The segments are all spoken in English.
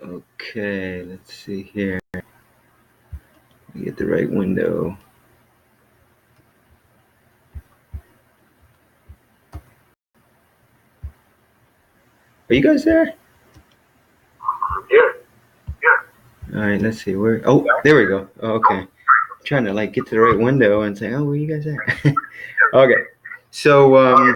Okay, let's see here. Get the right window. Are you guys there? Here. All right, let's see where. Oh, there we go. Oh, okay, I'm trying to like get to the right window and say, oh, where you guys at? Okay, so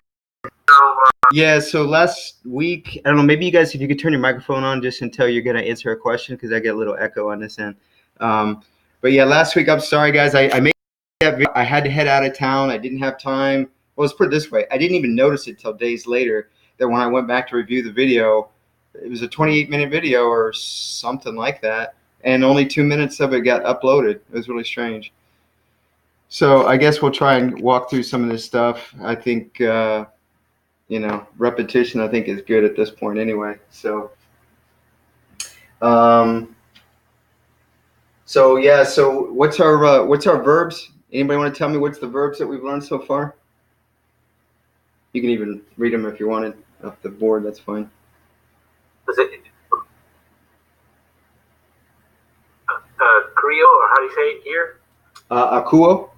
yeah, so last week, I don't know, maybe you guys, if you could turn your microphone on just until you're gonna answer a question, because I get a little echo on this end. Um, but yeah, last week, I'm sorry guys, I made that video. I had to head out of town. I didn't have time. Well, let's put it this way: I didn't even notice it till days later that when I went back to review the video, it was a 28-minute video or something like that, and only 2 minutes of it got uploaded. It was really strange. So I guess we'll try and walk through some of this stuff. I think repetition I think is good at this point anyway. Um, so what's our verbs? Anybody want to tell me what's the verbs that we've learned so far? You can even read them if you wanted off the board. That's fine. Is it Creole, or how do you say it here? Akuo.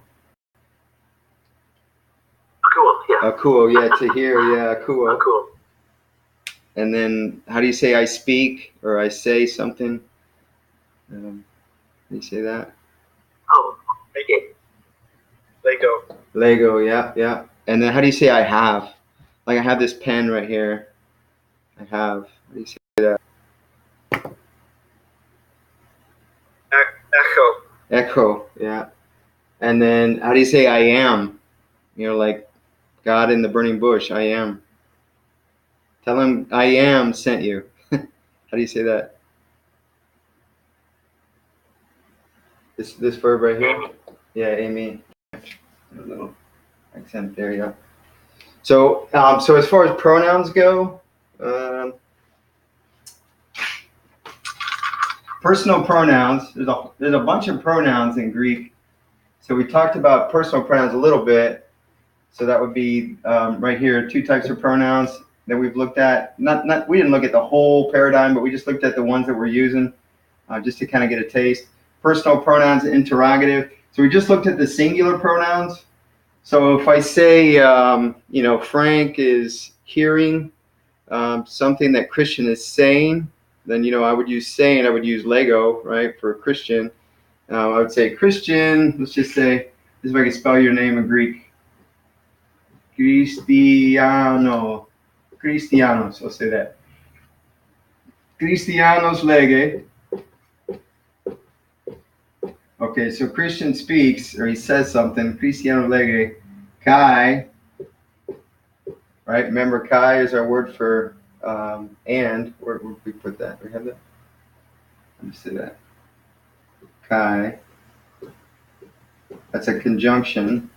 Cool, yeah. Akuo, yeah, to hear, yeah, akuo. Cool. And then how do you say I speak or I say something? How do you say that? Oh, okay. Lego. Lego, yeah. And then how do you say I have? Like I have this pen right here. I have. How do you say that? Echo. Echo, yeah. And then how do you say I am? Like God in the burning bush, I am. Tell him I am sent you. How do you say that? This verb right here? Yeah, Amy. A little accent there, yeah. So as far as pronouns go, personal pronouns, there's a bunch of pronouns in Greek. So we talked about personal pronouns a little bit. So that would be right here, 2 types of pronouns that we've looked at. We didn't look at the whole paradigm, but we just looked at the ones that we're using just to kind of get a taste. Personal pronouns, interrogative. So we just looked at the singular pronouns. So if I say, Frank is hearing something that Christian is saying, then, I would use saying, I would use Lego, right, for Christian. I would say Christian, let's just say, this is if I can spell your name in Greek. Cristianos, I'll say that. Christianos lege. Okay, so Christian speaks, or he says something, Cristiano lege, kai, right? Remember, kai is our word for and. Where would we put that? We have that? Let me see that. Kai. That's a conjunction.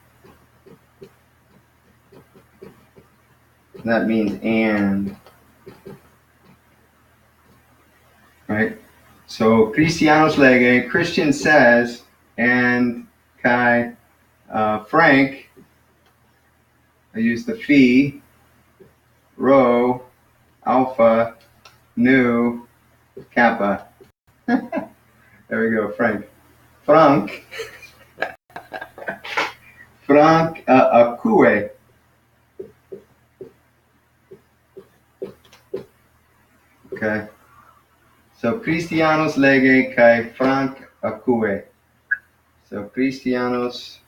That means and. Right? So, Christianos lege, Christian says, and kai, Frank, I use the phi, rho, alpha, nu, kappa. There we go, Frank. Frank, acque. Okay. So Christianos lege kai Frank acque. So Christianos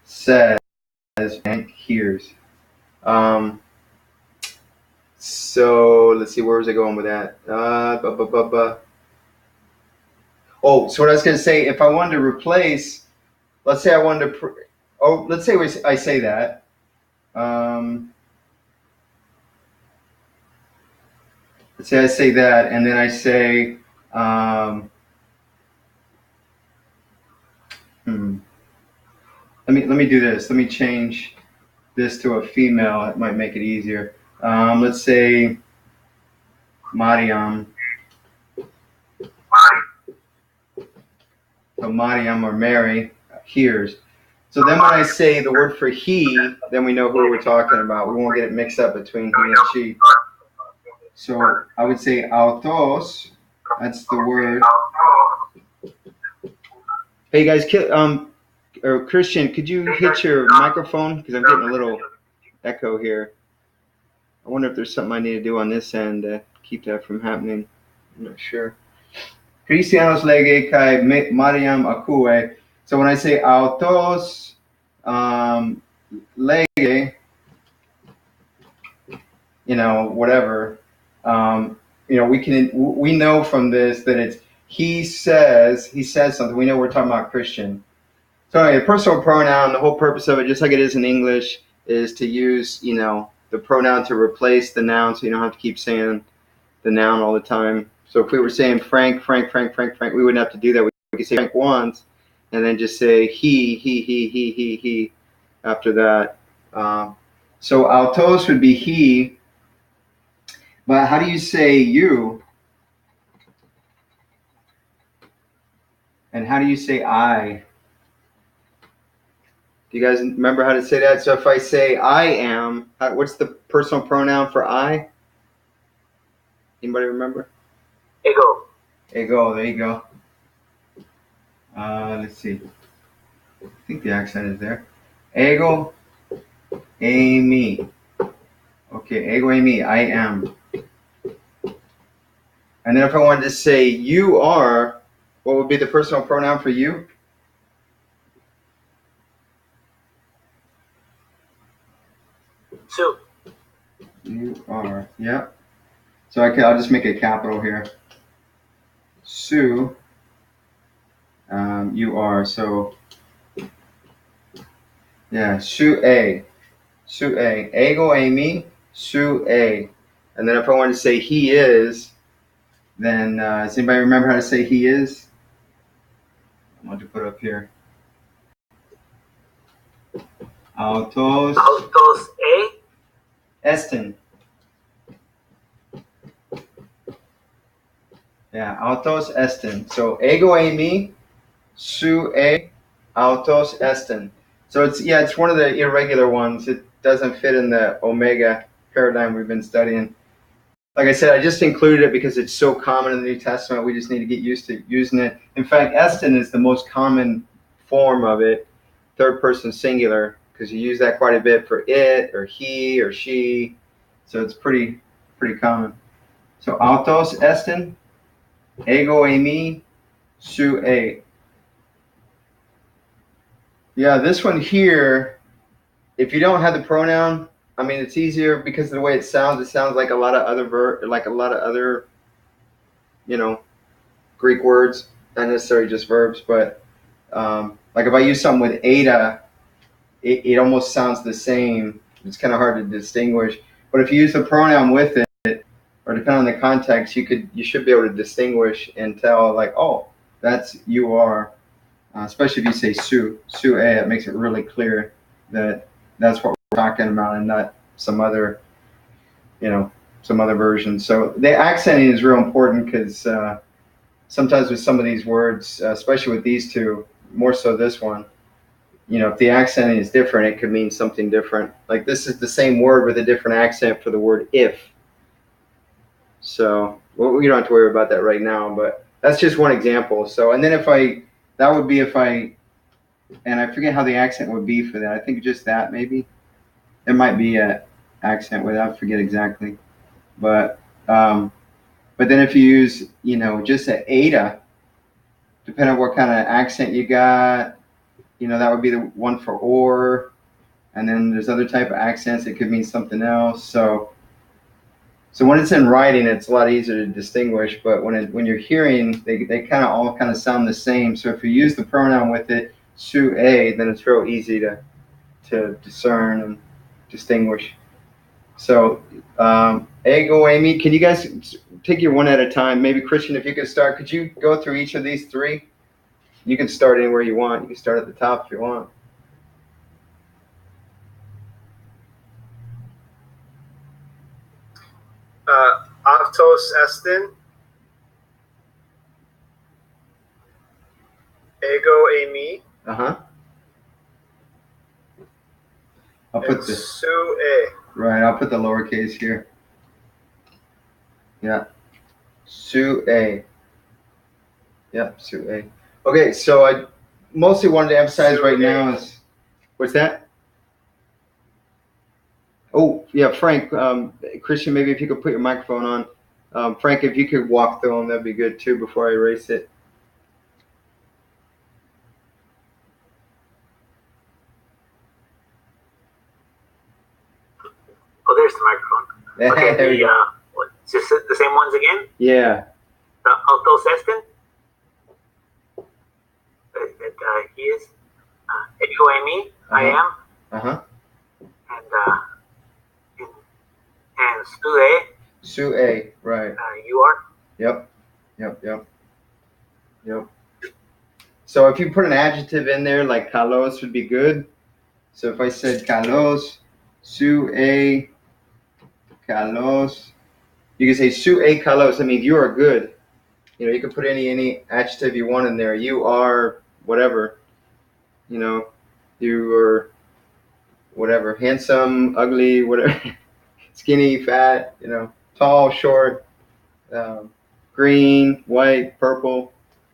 says, Frank hears. So let's see, where was I going with that? Oh, so what I was going to say, if I wanted to replace, let's say I wanted to, let's say I say that. Let's say I say that, and then I say, let me do this. Let me change this to a female. It might make it easier. Let's say Mariam. So Mariam or Mary hears. So then when I say the word for he, then we know who we're talking about. We won't get it mixed up between he and she. So I would say autos That's the word. Hey guys, or Christian, could you hit your microphone? Because I'm getting a little echo here. I wonder if there's something I need to do on this end to keep that from happening. I'm not sure. Cristianos lege kai Mariam akue. So when I say autos lege, whatever, we know from this that it's he says something. We know we're talking about Christian. So anyway, the personal pronoun, the whole purpose of it, just like it is in English, is to use, the pronoun to replace the noun, so you don't have to keep saying the noun all the time. So if we were saying Frank, we wouldn't have to do that. We could say Frank once, and then just say he after that. So autos would be he, but how do you say you? And how do you say I? Do you guys remember how to say that? So if I say I am, what's the personal pronoun for I? Anybody remember? Ego. Ego, there you go. Let's see. I think the accent is there. Ego, e me. Okay, ego, e me, I am. And then if I wanted to say you are, what would be the personal pronoun for you? Su. You are, yeah. So I'll just make a capital here. Su, you are. So, yeah, su a. Su a. Ego a me, su a. And then if I wanted to say he is, then does anybody remember how to say he is? I want to put up here. Autos. Autos a. Esten. Yeah, autos esten. So ego a me, su a, autos esten. So it's one of the irregular ones. It doesn't fit in the omega paradigm we've been studying. Like I said, I just included it because it's so common in the New Testament. We just need to get used to using it. In fact, esten is the most common form of it, third person singular, because you use that quite a bit for it or he or she. So it's pretty common. So autos esten, ego e me, su a. Yeah, this one here, if you don't have the pronoun, I mean, it's easier because of the way it sounds. It sounds like a lot of other Greek words, not necessarily just verbs, but like if I use something with eta, it almost sounds the same. It's kind of hard to distinguish. But if you use the pronoun with it, or depending on the context, you should be able to distinguish and tell like, oh, that's you are. Especially if you say su a, it makes it really clear that that's what we're talking about and not some other version. So the accenting is real important because sometimes with some of these words, especially with these two, more so this one, if the accenting is different, it could mean something different. Like this is the same word with a different accent for the word if. So we don't have to worry about that right now, but that's just one example. So, and then that would be if I, and I forget how the accent would be for that. I think just that maybe. There might be a accent with that. I forget exactly. But then if you use, just an eta, depending on what kind of accent you got, that would be the one for or. And then there's other type of accents. It could mean something else. So when it's in writing, it's a lot easier to distinguish. But when you're hearing, they kind of all sound the same. So if you use the pronoun with it, su a, then it's real easy to discern and distinguish. So ego, Amy, can you guys take your one at a time? Maybe Christian, if you could start, could you go through each of these three? You can start anywhere you want. You can start at the top if you want. Autos esten. Ego e me. I'll put su a. Right, I'll put the lowercase here. Yeah. Su a. Yeah, Su A. Okay, so I mostly wanted to emphasize Su right A. now is what's that? Oh, yeah, Frank. Christian, maybe if you could put your microphone on. Frank, if you could walk through them, that'd be good too before I erase it. Oh, there's the microphone. Okay, There we go. just the same ones again? Yeah. The auto-assistant? That he is. Ego I me, I am. Uh-huh. And, and Stu A, Su A, right. you are. Yep. Yep. Yep. Yep. So if you put an adjective in there, like Carlos would be good. So if I said Carlos, Su A, Carlos, you can say Su A Carlos. I mean, you are good. You know, you can put any adjective you want in there. You are whatever. You know, you are whatever, handsome, ugly, whatever, skinny, fat. You know, tall, short, green, white, purple,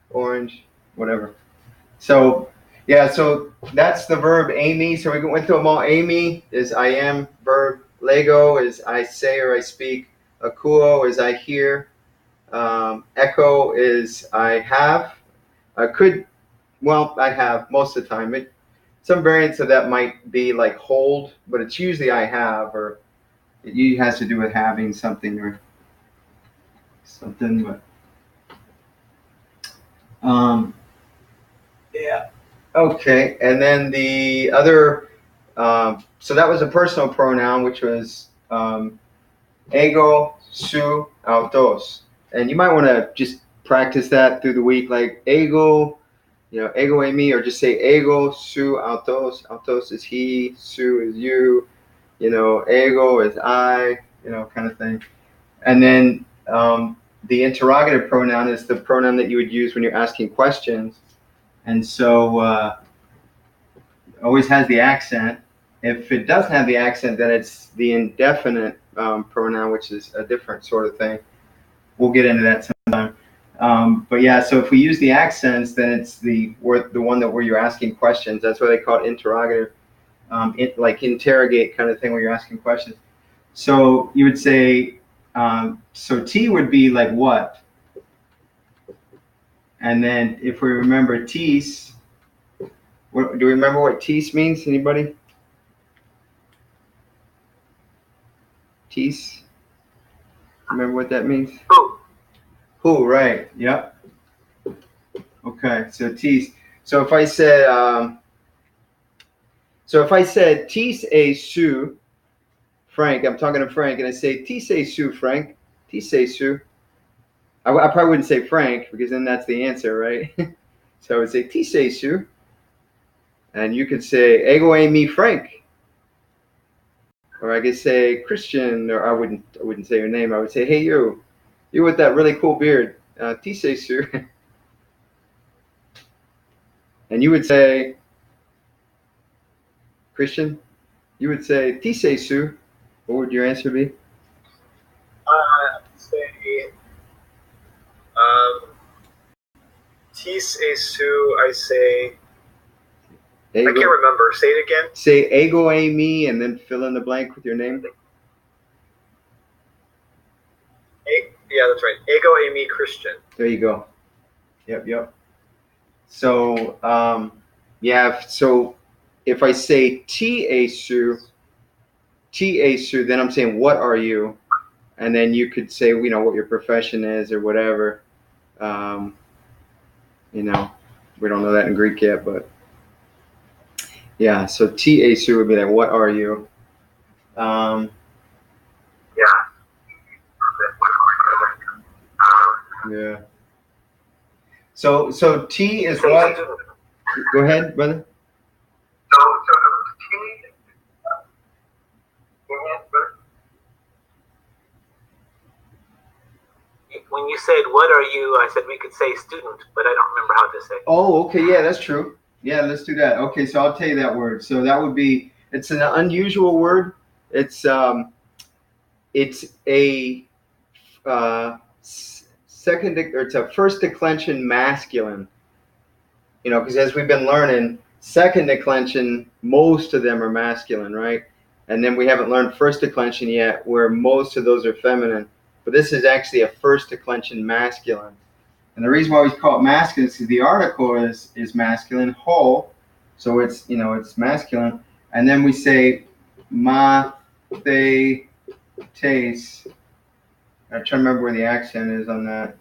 orange, whatever. So yeah, so that's the verb Amy. So we went through them all. Amy is I am verb. Lego is I say or I speak. Akuo is I hear. Echo is I have. I could, well, I have most of the time. Some variants of that might be like hold, but it's usually I have, or it has to do with having something or something. But um, yeah. Okay, and then the other, so that was a personal pronoun, which was ego, su, autos. And you might want to just practice that through the week, like ego, ego e me, or just say ego, su, autos. Autos is he, su is you, ego is I, kind of thing. And then the interrogative pronoun is the pronoun that you would use when you're asking questions. And so always has the accent. If it doesn't have the accent, then it's the indefinite pronoun, which is a different sort of thing. We'll get into that sometime. But yeah, so if we use the accents, then it's the one that where you're asking questions. That's why they call it interrogative, like interrogate kind of thing where you're asking questions. So you would say, so T would be like what? And then if we remember tease, do we remember what tease means? Anybody? Tease? Remember what that means? Who, right. Yep. Okay, so tease. So if I said, tease a su, Frank, I'm talking to Frank, and I say, tease a su, Frank, tease a su. I probably wouldn't say Frank, because then that's the answer, right? So I would say, tease a su. And you could say, ego a mi Frank. Or I could say Christian, or I wouldn't say your name. I would say, hey you with that really cool beard, tise su. And you would say, Christian, you would say tise su. What would your answer be? Say, tis a su, I say, Ego. I can't remember. Say it again. Say ego a me and then fill in the blank with your name. Yeah, that's right. Ego a me Christian. There you go. Yep. So, yeah, so if I say T A su, then I'm saying, what are you? And then you could say, what your profession is or whatever. We don't know that in Greek yet, but yeah, so T A su would be like, what are you? Yeah. Yeah. So T is what? Go ahead, brother. When you said, what are you? I said we could say student, but I don't remember how to say. Oh, okay. Yeah, that's true. Yeah, let's do that. Okay, so I'll tell you that word. So that would be, it's an unusual word. It's a it's a first declension masculine. Because as we've been learning, second declension, most of them are masculine, right? And then we haven't learned first declension yet, where most of those are feminine. But this is actually a first declension masculine. And the reason why we call it masculine is because the article is masculine, whole, so it's masculine. And then we say ma, they, taste. I'm trying to remember where the accent is on that. I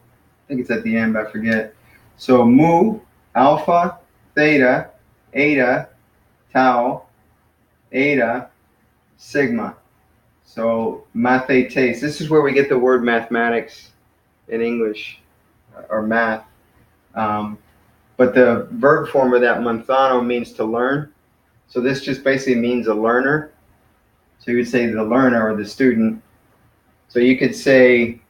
think it's at the end, but I forget. So mu, alpha, theta, eta, tau, eta, sigma. So mathetes. This is where we get the word mathematics in English, or math. But the verb form of that manthano means to learn. So this just basically means a learner. So you would say the learner or the student. So you could say,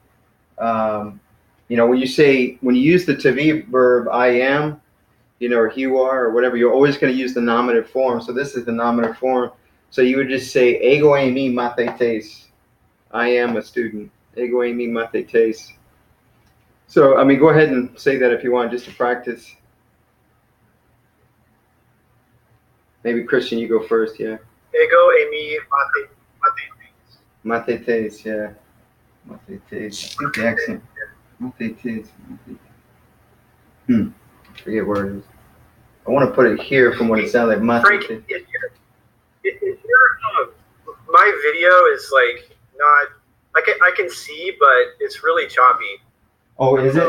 when you use the to be verb I am, or you are, or whatever, you're always going to use the nominative form. So this is the nominative form. So you would just say ego eimi mathetes. I am a student. Ego eimi mathetes. So, go ahead and say that if you want, just to practice. Maybe Christian, you go first, yeah. Ego eimi mathetes. Mathetes, yeah. Mathetes. I think the accent. Mathetes. I forget where it is. I want to put it here from what it sounds like. Frank, my video is like not. I can see, but it's really choppy. Oh, is it?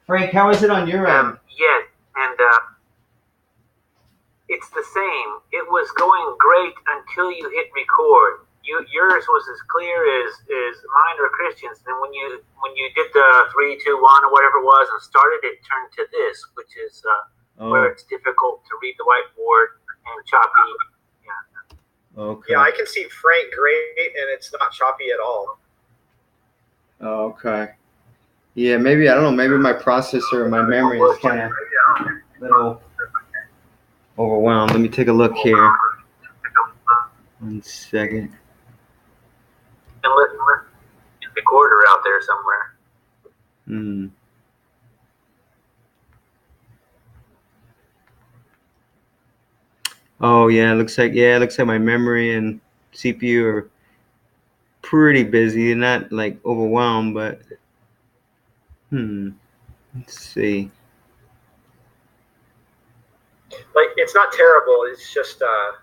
Frank, how is it on your end? Yes, and it's the same. It was going great until you hit record. Yours was as clear as mine or Christian's. And when you did the 3, 2, 1 or whatever it was and started, it turned to this, which is where it's difficult to read the whiteboard and choppy. Yeah. Okay. Yeah, I can see Frank great, and it's not choppy at all. Oh, okay. Yeah, maybe, I don't know, maybe my processor or my memory is kind of a little overwhelmed. Let me take a look here. 1 second. And let the recorder out there somewhere. Oh, yeah, it looks like my memory and CPU are pretty busy. Not like overwhelmed, but let's see. Like, it's not terrible. It's just a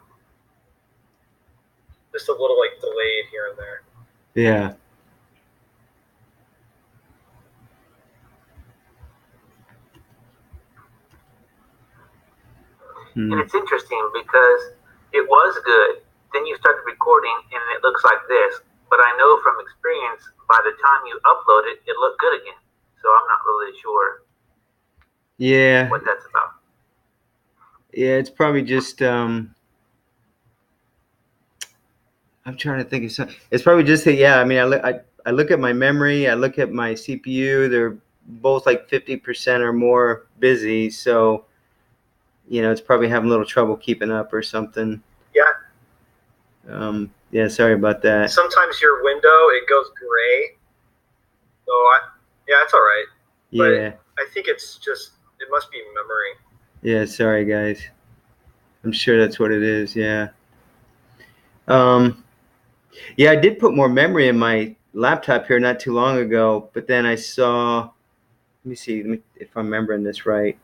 little like delayed here and there. Yeah. And it's interesting because it was good. Then you started recording and it looks like this. But I know from experience, by the time you upload it, it looked good again. So I'm not really sure. Yeah. What that's about. Yeah, it's probably just I'm trying to think of something. It's probably just that. Yeah, I look at my memory. I look at my CPU. They're both like 50% or more busy. So, it's probably having a little trouble keeping up or something. Yeah. Yeah. Sorry about that. Sometimes your window it goes gray. So it's all right. Yeah. But I think it must be memory. Yeah. Sorry, guys. I'm sure that's what it is. Yeah. Yeah, I did put more memory in my laptop here not too long ago, but then I saw, let me see if I'm remembering this right.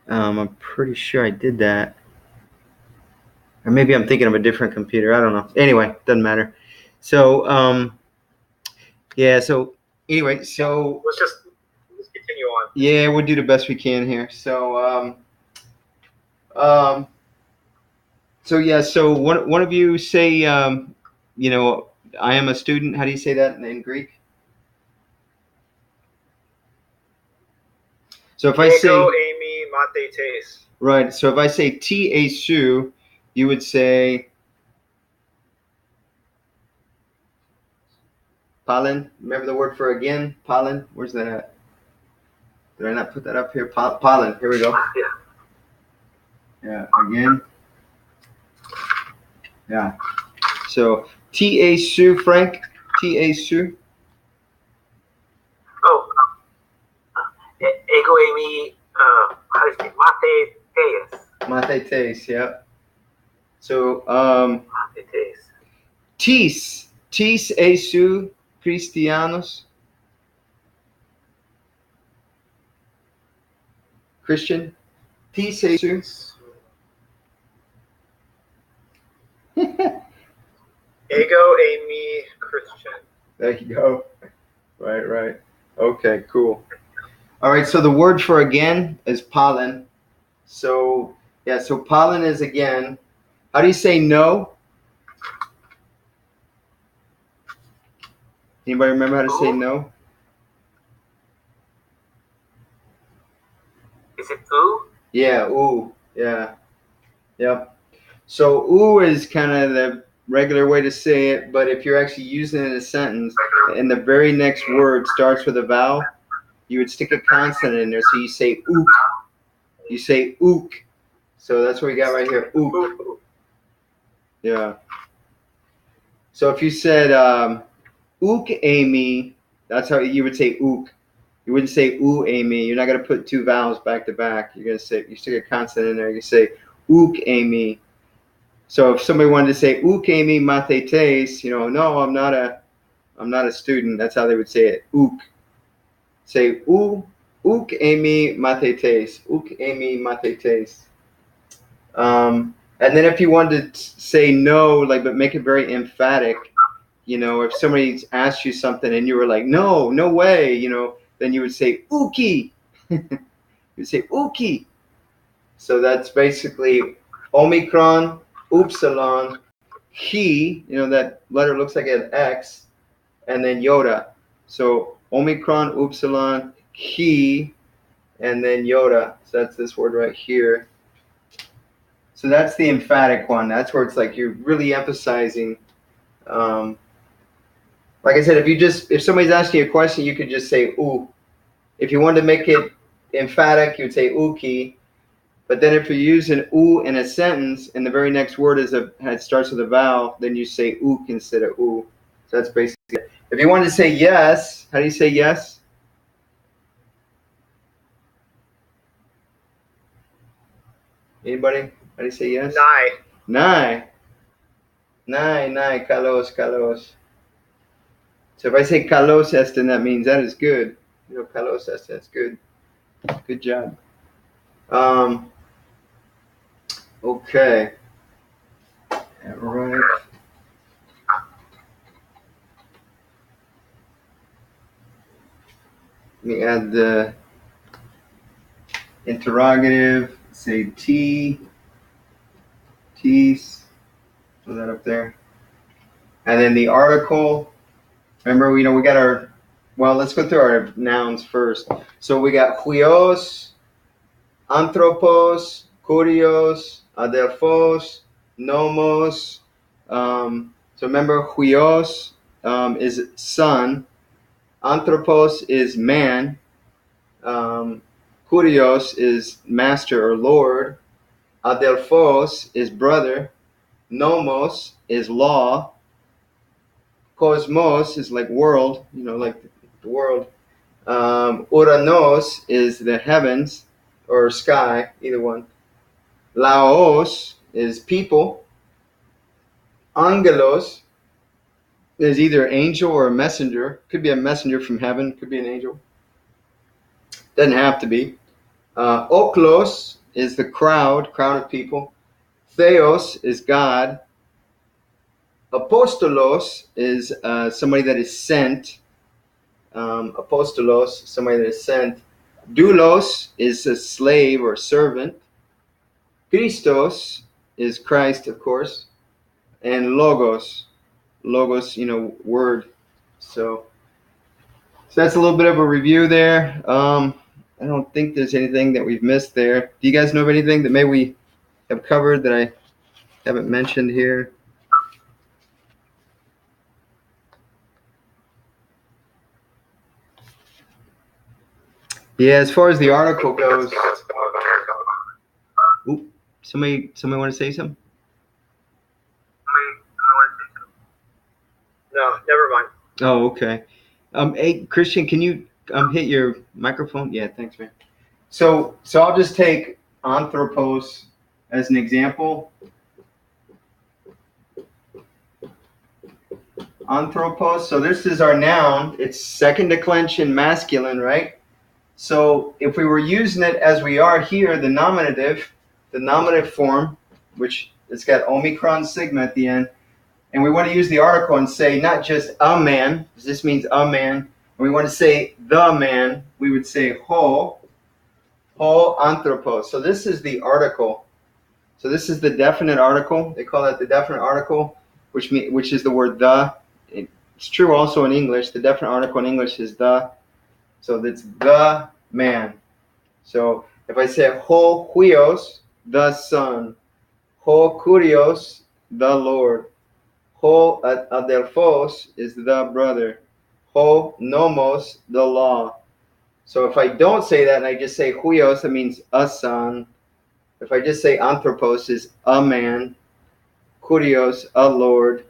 I'm pretty sure I did that. Or maybe I'm thinking of a different computer. I don't know. Anyway, doesn't matter. So, yeah, so anyway, so. Let's continue on. Yeah, we'll do the best we can here. So, so one of you say, I am a student. How do you say that in Greek? So if I say Ego eimi mathetes. Right. So if I say T.A. Su, you would say Palin. Remember the word for again? Palin. Where's that at? Did I not put that up here? Palin. Here we go. Yeah. Again. Yeah. So T.A. Sue, Frank. T.A. Sue. Oh, ego eimi, how do you say, mate teis. Mate teis, yeah. So, Mate teis. tis esu Christianos. Christian. Tis esu. Ego eimi Christian. There you go. Right. Okay, cool. All right, so the word for again is pollen. So, yeah, so pollen is again. How do you say no? Anybody remember how to say no? Is it oo? Yeah, ooh. Yeah. Yep. So ooh is kind of the regular way to say it, but if you're actually using it in a sentence and the very next word starts with a vowel, you would stick a consonant in there. So you say ook. You say ook. So that's what we got right here. Ook. Yeah. So if you said ook Amy, that's how you would say ook. You wouldn't say ooh Amy. You're not gonna put two vowels back to back. You're gonna say you stick a consonant in there. You say ook Amy. So if somebody wanted to say ook Amy mate tes, no, I'm not a student. That's how they would say it. Ook. Say ook Amy mate tes. Ook Amy mate tes. And then if you wanted to say no, like but make it very emphatic, if somebody asked you something and you were like, no way, then you would say ookie. You'd say ookie. So that's basically Omicron, upsilon, he, that letter looks like an X, and then Yoda. So Omicron, upsilon, he, and then Yoda. So that's this word right here. So that's the emphatic one. That's where it's like you're really emphasizing. Like I said, if somebody's asking you a question, you could just say ooh. If you wanted to make it emphatic, you would say ookie. But then if you're using ooh in a sentence and the very next word starts with a vowel, then you say ook instead of ooh. So that's basically it. If you wanted to say yes, how do you say yes? Anybody? How do you say yes? Nai, kalos. So if I say kalos, then that means that is good. Kalos, that's good. Good job. Okay. All right. Let me add the interrogative. Say tees. Put that up there. And then the article. Remember, we got let's go through our nouns first. So we got huios, anthropos, kurios, adelphos, nomos. So remember, huios is son. Anthropos is man. Kurios is master or lord. Adelphos is brother. Nomos is law. Cosmos is like world, like the world. Uranos is the heavens or sky, either one. Laos is people. Angelos is either angel or a messenger. Could be a messenger from heaven, could be an angel. Doesn't have to be. Oklos is the crowd of people. Theos is God. Apostolos is somebody that is sent. Apostolos, somebody that is sent. Doulos is a slave or servant. Christos is Christ, of course. And logos, word. So that's a little bit of a review there. I don't think there's anything that we've missed there. Do you guys know of anything that maybe we have covered that I haven't mentioned here? Yeah, as far as the article goes. Ooh, somebody want to say something? Oh, okay. Hey, Christian, can you hit your microphone? Yeah, thanks, man. So I'll just take anthropos as an example. Anthropos. So this is our noun. It's second declension masculine, right? So if we were using it as we are here, the nominative form, which it's got omicron sigma at the end, and we want to use the article and say not just a man, because this means a man, and we want to say the man, we would say ho anthropos. So this is the article. So this is the definite article. They call that the definite article, which is the word the. It's true also in English. The definite article in English is the. So that's the man. So if I say ho huios, the son, ho kurios, the Lord, ho adelphos is the brother, ho nomos, the law. So if I don't say that and I just say huios, that means a son. If I just say anthropos is a man, kurios, a Lord,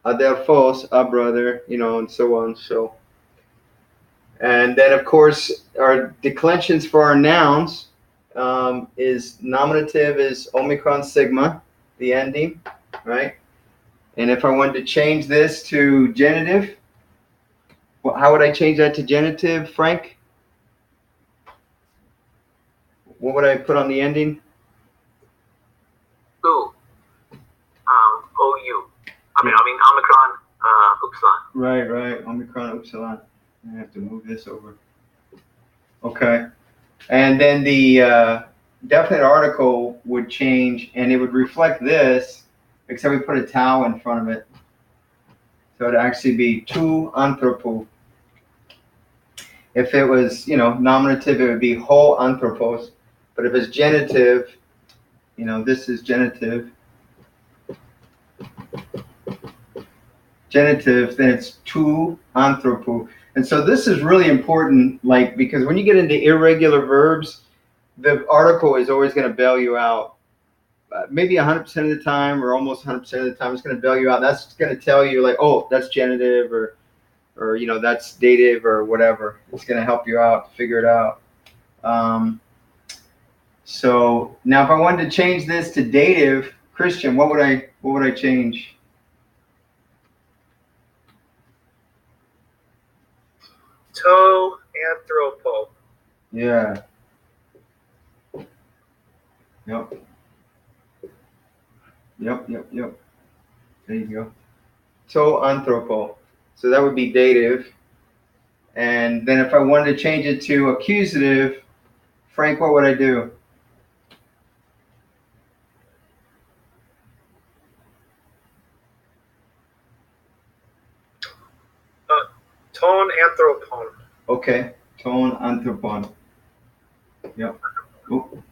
adelphos, a brother, and so on. So, and then of course our declensions for our nouns is nominative is omicron sigma, the ending, right? And if I wanted to change this to genitive, well, how would I change that to genitive, Frank? What would I put on the ending? Ooh. OU. I mean Omicron, upsilon. Right. Omicron, upsilon. I have to move this over. Okay. And then the definite article would change, and it would reflect this, except we put a tau in front of it. So it'd actually be tu anthropo. If it was, nominative, it would be ho anthropos. But if it's genitive, this is genitive. Genitive, then it's tu anthropo. And so this is really important, because when you get into irregular verbs, the article is always going to bail you out. Maybe 100% of the time, or almost 100% of the time, it's going to bail you out. That's going to tell you, oh, that's genitive, or that's dative, or whatever. It's going to help you out to figure it out. So now, if I wanted to change this to dative, Christian, what would I change? To anthropo. Yeah. Yep. There you go. To anthropo. So that would be dative. And then if I wanted to change it to accusative, Frank, what would I do? Ton anthropon. Okay. Ton anthropon. Yep. Oop.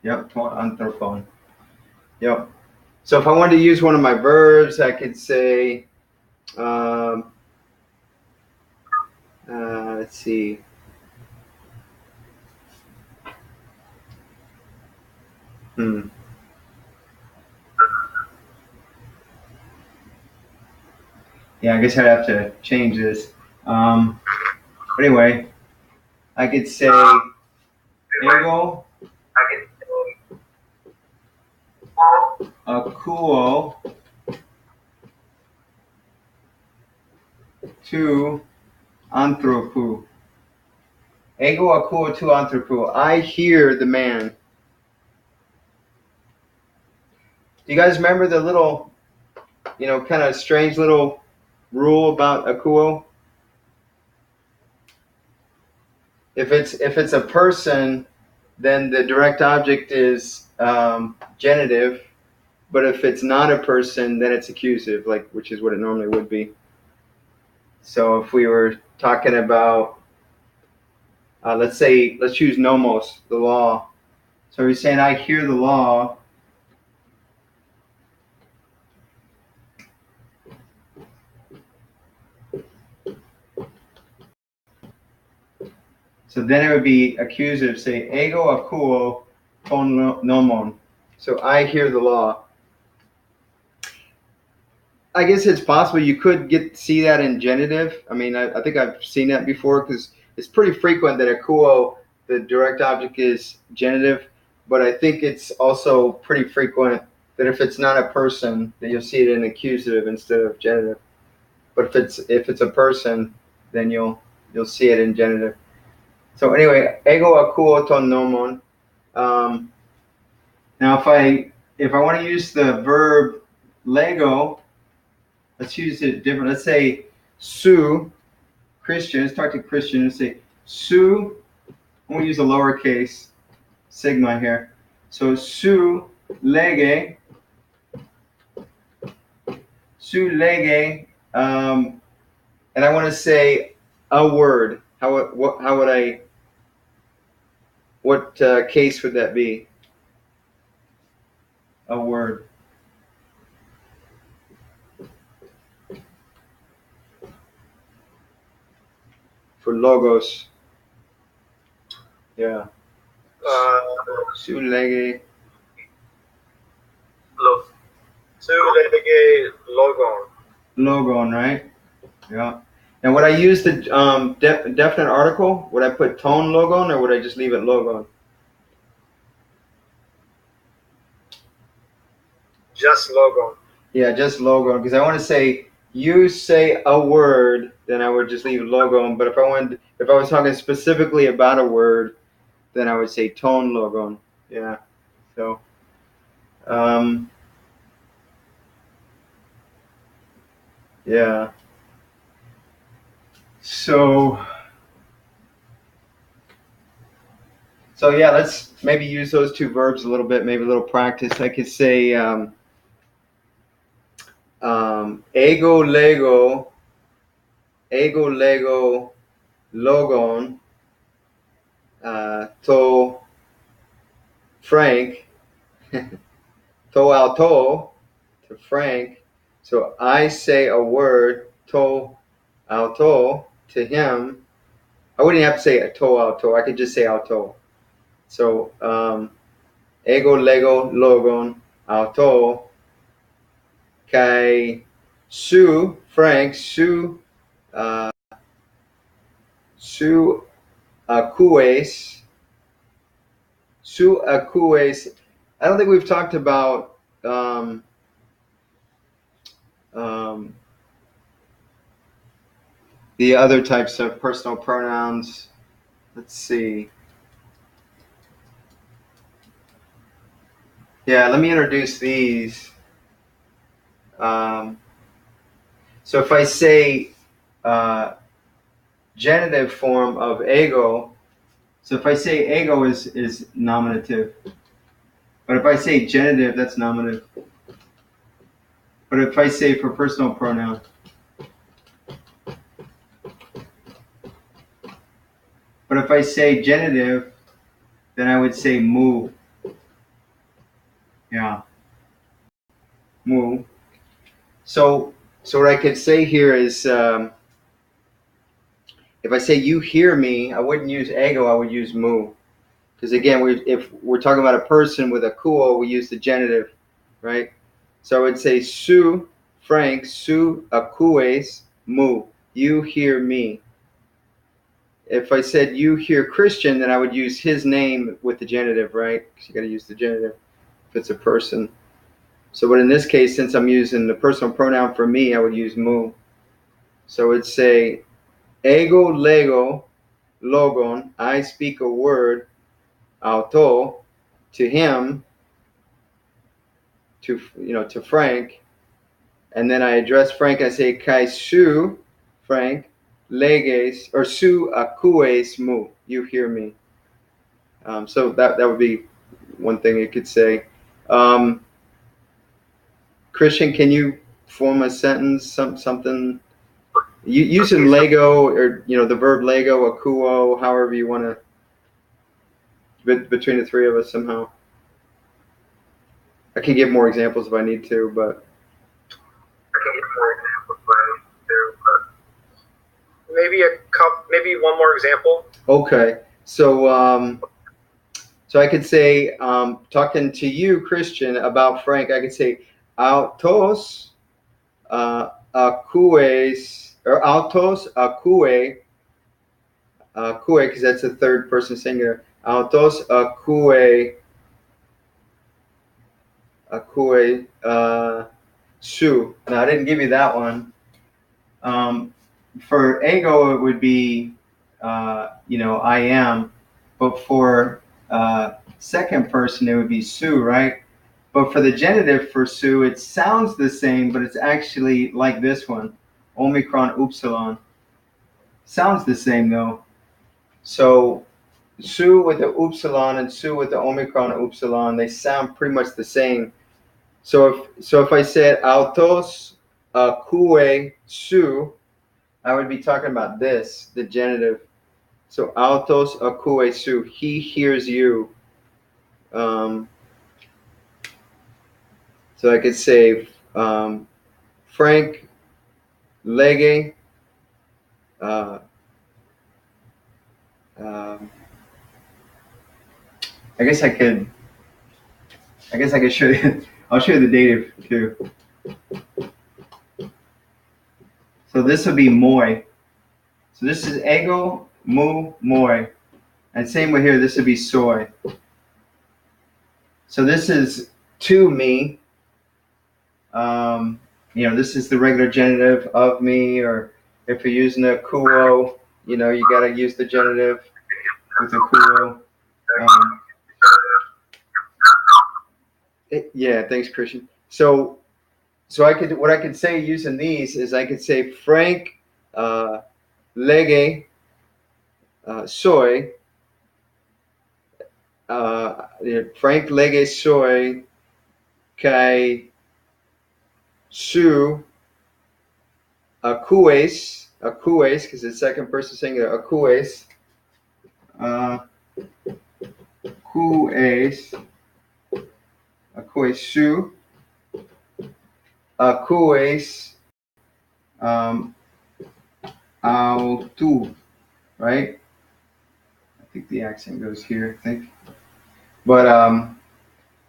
Yep. Ton anthropon. Yep. So if I wanted to use one of my verbs, I could say, let's see. Yeah, I guess I'd have to change this. But anyway, I could say ego akuo tu anthropo. Ego akuo tu anthropo. I hear the man. Do you guys remember the little, kind of strange little rule about akuo? If it's a person, then the direct object is genitive. But if it's not a person, then it's accusative, which is what it normally would be. So if we were talking about, let's choose nomos, the law. So we're saying, I hear the law. So then it would be accusative, say, ego akuo ton nomon. So I hear the law. I guess it's possible you could see that in genitive. I mean, I think I've seen that before because it's pretty frequent that akuo, the direct object, is genitive. But I think it's also pretty frequent that if it's not a person, that you'll see it in accusative instead of genitive. But if it's a person, then you'll see it in genitive. So anyway, ego akuo ton nomon. Now if I want to use the verb lego, let's use it different. Let's say su Christian. Let's talk to Christian and say su. I'm going to use a lowercase sigma here. So su lege, and I want to say a word. What case would that be? A word. For logos. Yeah. Su lege. Su lege logon. Logon, right? Yeah. And would I use the definite article? Would I put tone logon or would I just leave it logon? Just logon. Yeah, just logon. Because I want to say you say a word, then I would just leave logon. But if I was talking specifically about a word, then I would say tone logon. Yeah. So. Yeah. So yeah, let's maybe use those two verbs a little bit, maybe a little practice. I could say ego lego logon to Frank to auto to Frank. So I say a word to auto to him. I wouldn't have to say to auto. I could just say auto. So ego lego logon auto kai su Frank su acues su acues. I don't think we've talked about the other types of personal pronouns. Let's see. Yeah, let me introduce these. So if I say genitive form of ego, so if I say ego is nominative, but if I say genitive, that's nominative. But if I say for personal pronoun, but if I say genitive, then I would say mu. Yeah, mu. So what I could say here is, if I say you hear me, I wouldn't use ego, I would use mu. Because again, if we're talking about a person with a kuo, we use the genitive, right? So I would say su Frank, su acues mu. You hear me. If I said you hear Christian, then I would use his name with the genitive, right? Because you got to use the genitive if it's a person. So, but in this case, since I'm using the personal pronoun for me, I would use mu. So I would say ego lego logon. I speak a word auto to him, to Frank, and then I address Frank. I say kai su Frank leges or su acues mu. You hear me. So that would be one thing you could say. Christian, can you form a sentence? Something using Lego or the verb Lego, akuo, however you want to. Between the three of us somehow. I can give more examples if I need to, but. Maybe one more example. Okay, so I could say, talking to you, Christian, about Frank, I could say, autos Acues, or autos, acue, acue, because that's the third person singular. Autos, acue, acue, su. Now, I didn't give you that one. For ego, it would be, I am. But for second person, it would be su, right? But for the genitive for su, it sounds the same, but it's actually like this one, Omicron upsilon. Sounds the same though. So su with the upsilon and su with the Omicron upsilon, they sound pretty much the same. So if I said autos cue su, I would be talking about this, the genitive. So autos acue su, he hears you. So I could say Frank lege. Uh, um, I guess I could. Show you. I'll show you the dative too. So this would be moi. So this is ego mu moi, and same with here. This would be soy. So this is to me. This is the regular genitive of me, or if you're using a kuo, you got to use the genitive with a kuo. Yeah, thanks, Christian. So what I could say using these is I could say Frank lege soy. Frank lege soy kai su acues because it's second person singular acues acues su acues autu, right? I think the accent goes here. I think, but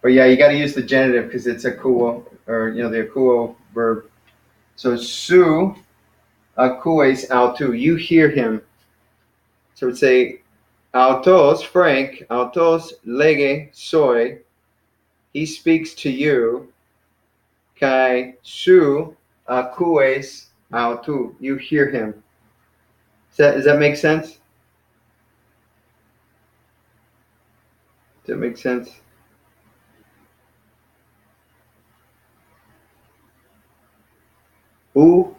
yeah, you got to use the genitive because it's akuo, or the akuo verb. So su acues autu, you hear him. So it's say autos Frank autos lege soy, he speaks to you. Kai su acues autu, you hear him. Does that make sense? Does that make sense? U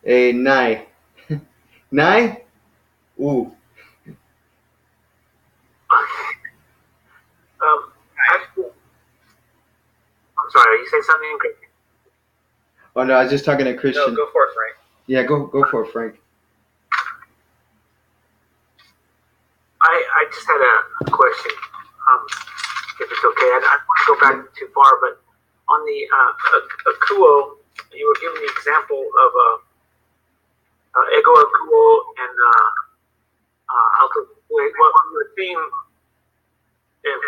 a nai. Nai? U. Actually, I'm sorry. You said something? Oh no, I was just talking to Christian. No, go for it, Frank. Yeah, go for it, Frank. I just had a question. If it's okay, I don't want to go back too far, but on the akuo, you were giving the example of ego akuo and alto. What you were saying, if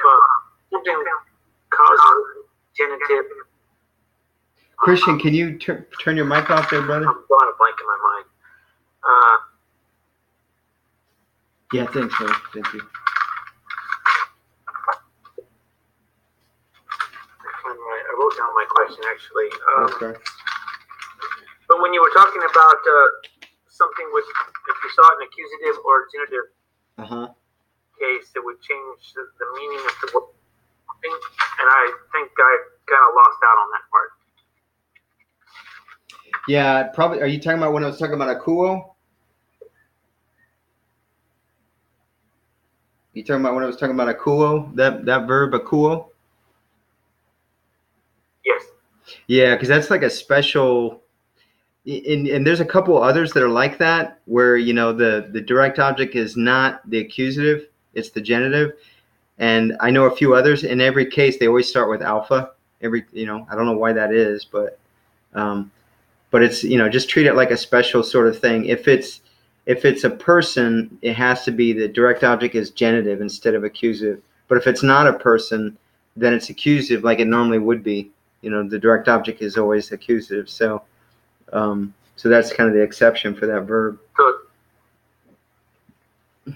something causes genitive. Christian, can you turn your mic off there, brother? I'm drawing a blank in my mind. Yeah, thanks, man. Thank you. I wrote down my question actually. Okay. But when you were talking about something with, if you saw an accusative or genitive case, it would change the meaning of the word. And I think I kind of lost out on that part. Yeah, probably. Are you talking about when I was talking about akuo? You talking about when I was talking about akuo? That verb akuo? Yes. Yeah, because that's like a special. And there's a couple others that are like that, where the direct object is not the accusative, it's the genitive. And I know a few others. In every case, they always start with alpha. I don't know why that is, but it's just treat it like a special sort of thing. If it's a person, it has to be the direct object is genitive instead of accusative. But if it's not a person, then it's accusative, like it normally would be. the direct object is always accusative. So so that's kind of the exception for that verb. So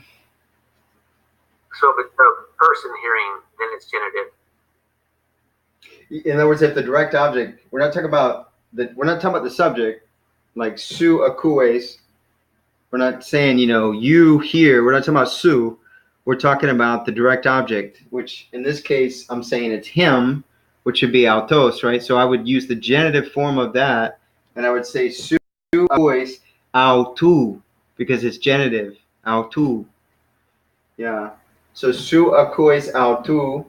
if it's a person hearing, then it's genitive. In other words, if the direct object, we're not talking about the subject, like su acues. We're not saying, you here. We're not talking about su. We're talking about the direct object, which in this case, I'm saying it's him, which would be autos, right? So I would use the genitive form of that, and I would say su acues autu, because it's genitive, autu. Yeah. So su acues autu.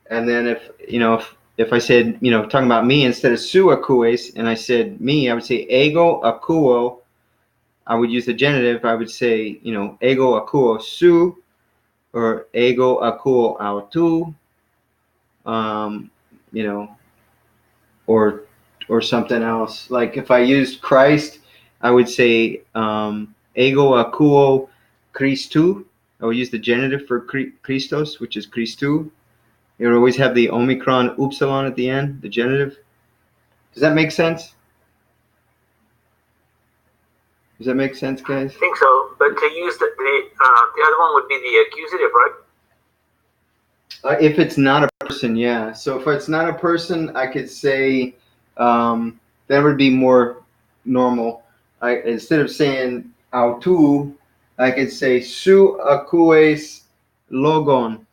And then if I said, talking about me instead of su acues, and I said me, I would say ego acuo. I would use the genitive. I would say, ego acuo su, or ego acuo autu, or something else. Like if I used Christ, I would say ego acuo Christu. I would use the genitive for Christos, which is Christu. You would always have the omicron upsilon at the end, the genitive. Does that make sense? Does that make sense, guys? I think so, but to use the other one would be the accusative, right? If it's not a person, yeah. So if it's not a person, I could say that would be more normal. Instead of saying autu, I could say su acues logon.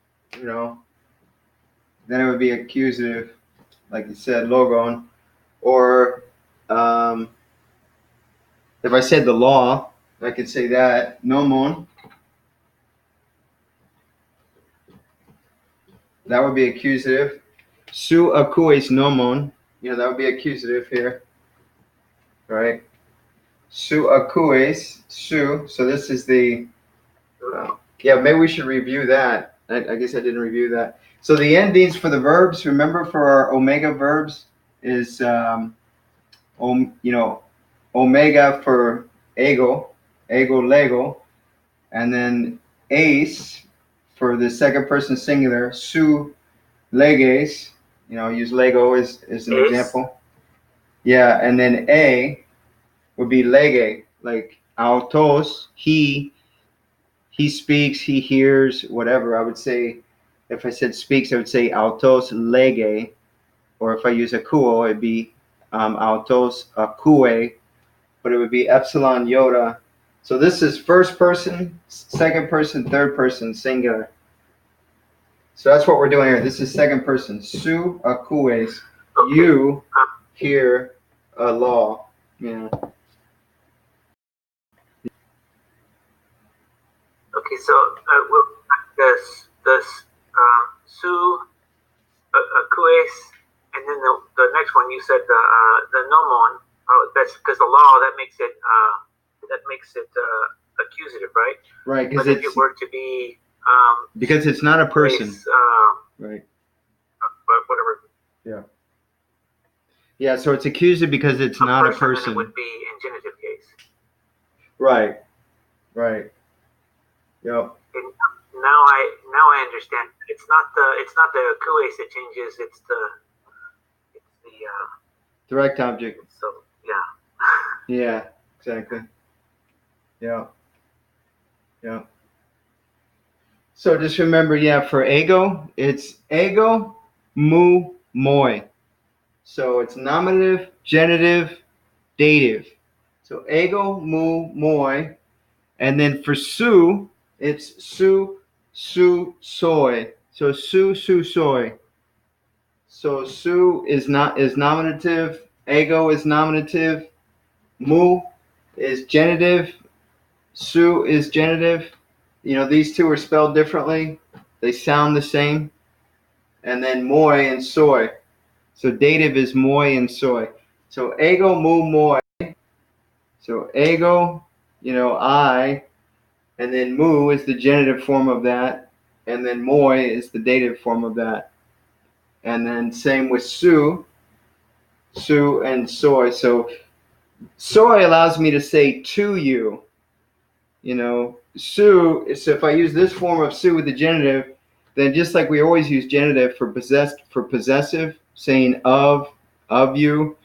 Then it would be accusative, like you said, logon. Or if I said the law, I could say that nomon. That would be accusative. Su acues nomon. That would be accusative here. Right? Su acues, su. So this is the, maybe we should review that. I guess I didn't review that. So the endings for the verbs, remember for our omega verbs is, omega for ego, lego, and then ace for the second person singular, su leges, use Lego as an Ace. example. Yeah, and then A would be lege, like autos, he speaks, he hears, whatever. I would say, if I said speaks, I would say autos lege, or if I use acuo, it'd be autos acue, but it would be epsilon iota. So this is first person, second person, third person, singular. So that's what we're doing here. This is second person. Su acues. You hear a law. Yeah. Okay, so this su acues, and then the next one you said the nomon. That's because the law that makes it accusative, right? Right, because if it were to be because it's not a person. Right. Whatever. Yeah. Yeah, so it's accusative because it's not a person. It would be in genitive case. Right. Right. Yep. And now I understand. It's not the acues that changes. It's the direct object. So yeah. Yeah. Exactly. Yeah. Yeah. So just remember, for ego, it's ego, mu, moi. So it's nominative, genitive, dative. So ego, mu, moi. And then for su, it's su, soy. So su, soy. So su is nominative, ego is nominative, mu is genitive, su is genitive. These two are spelled differently. They sound the same. And then moi and soy. So dative is moi and soy. So ego, mu, moi. So ego, I, and then mu is the genitive form of that, and then moi is the dative form of that. And then same with su and soy. So soy allows me to say to you. Su, so if I use this form of su with the genitive, then just like we always use genitive for possessive, saying of you.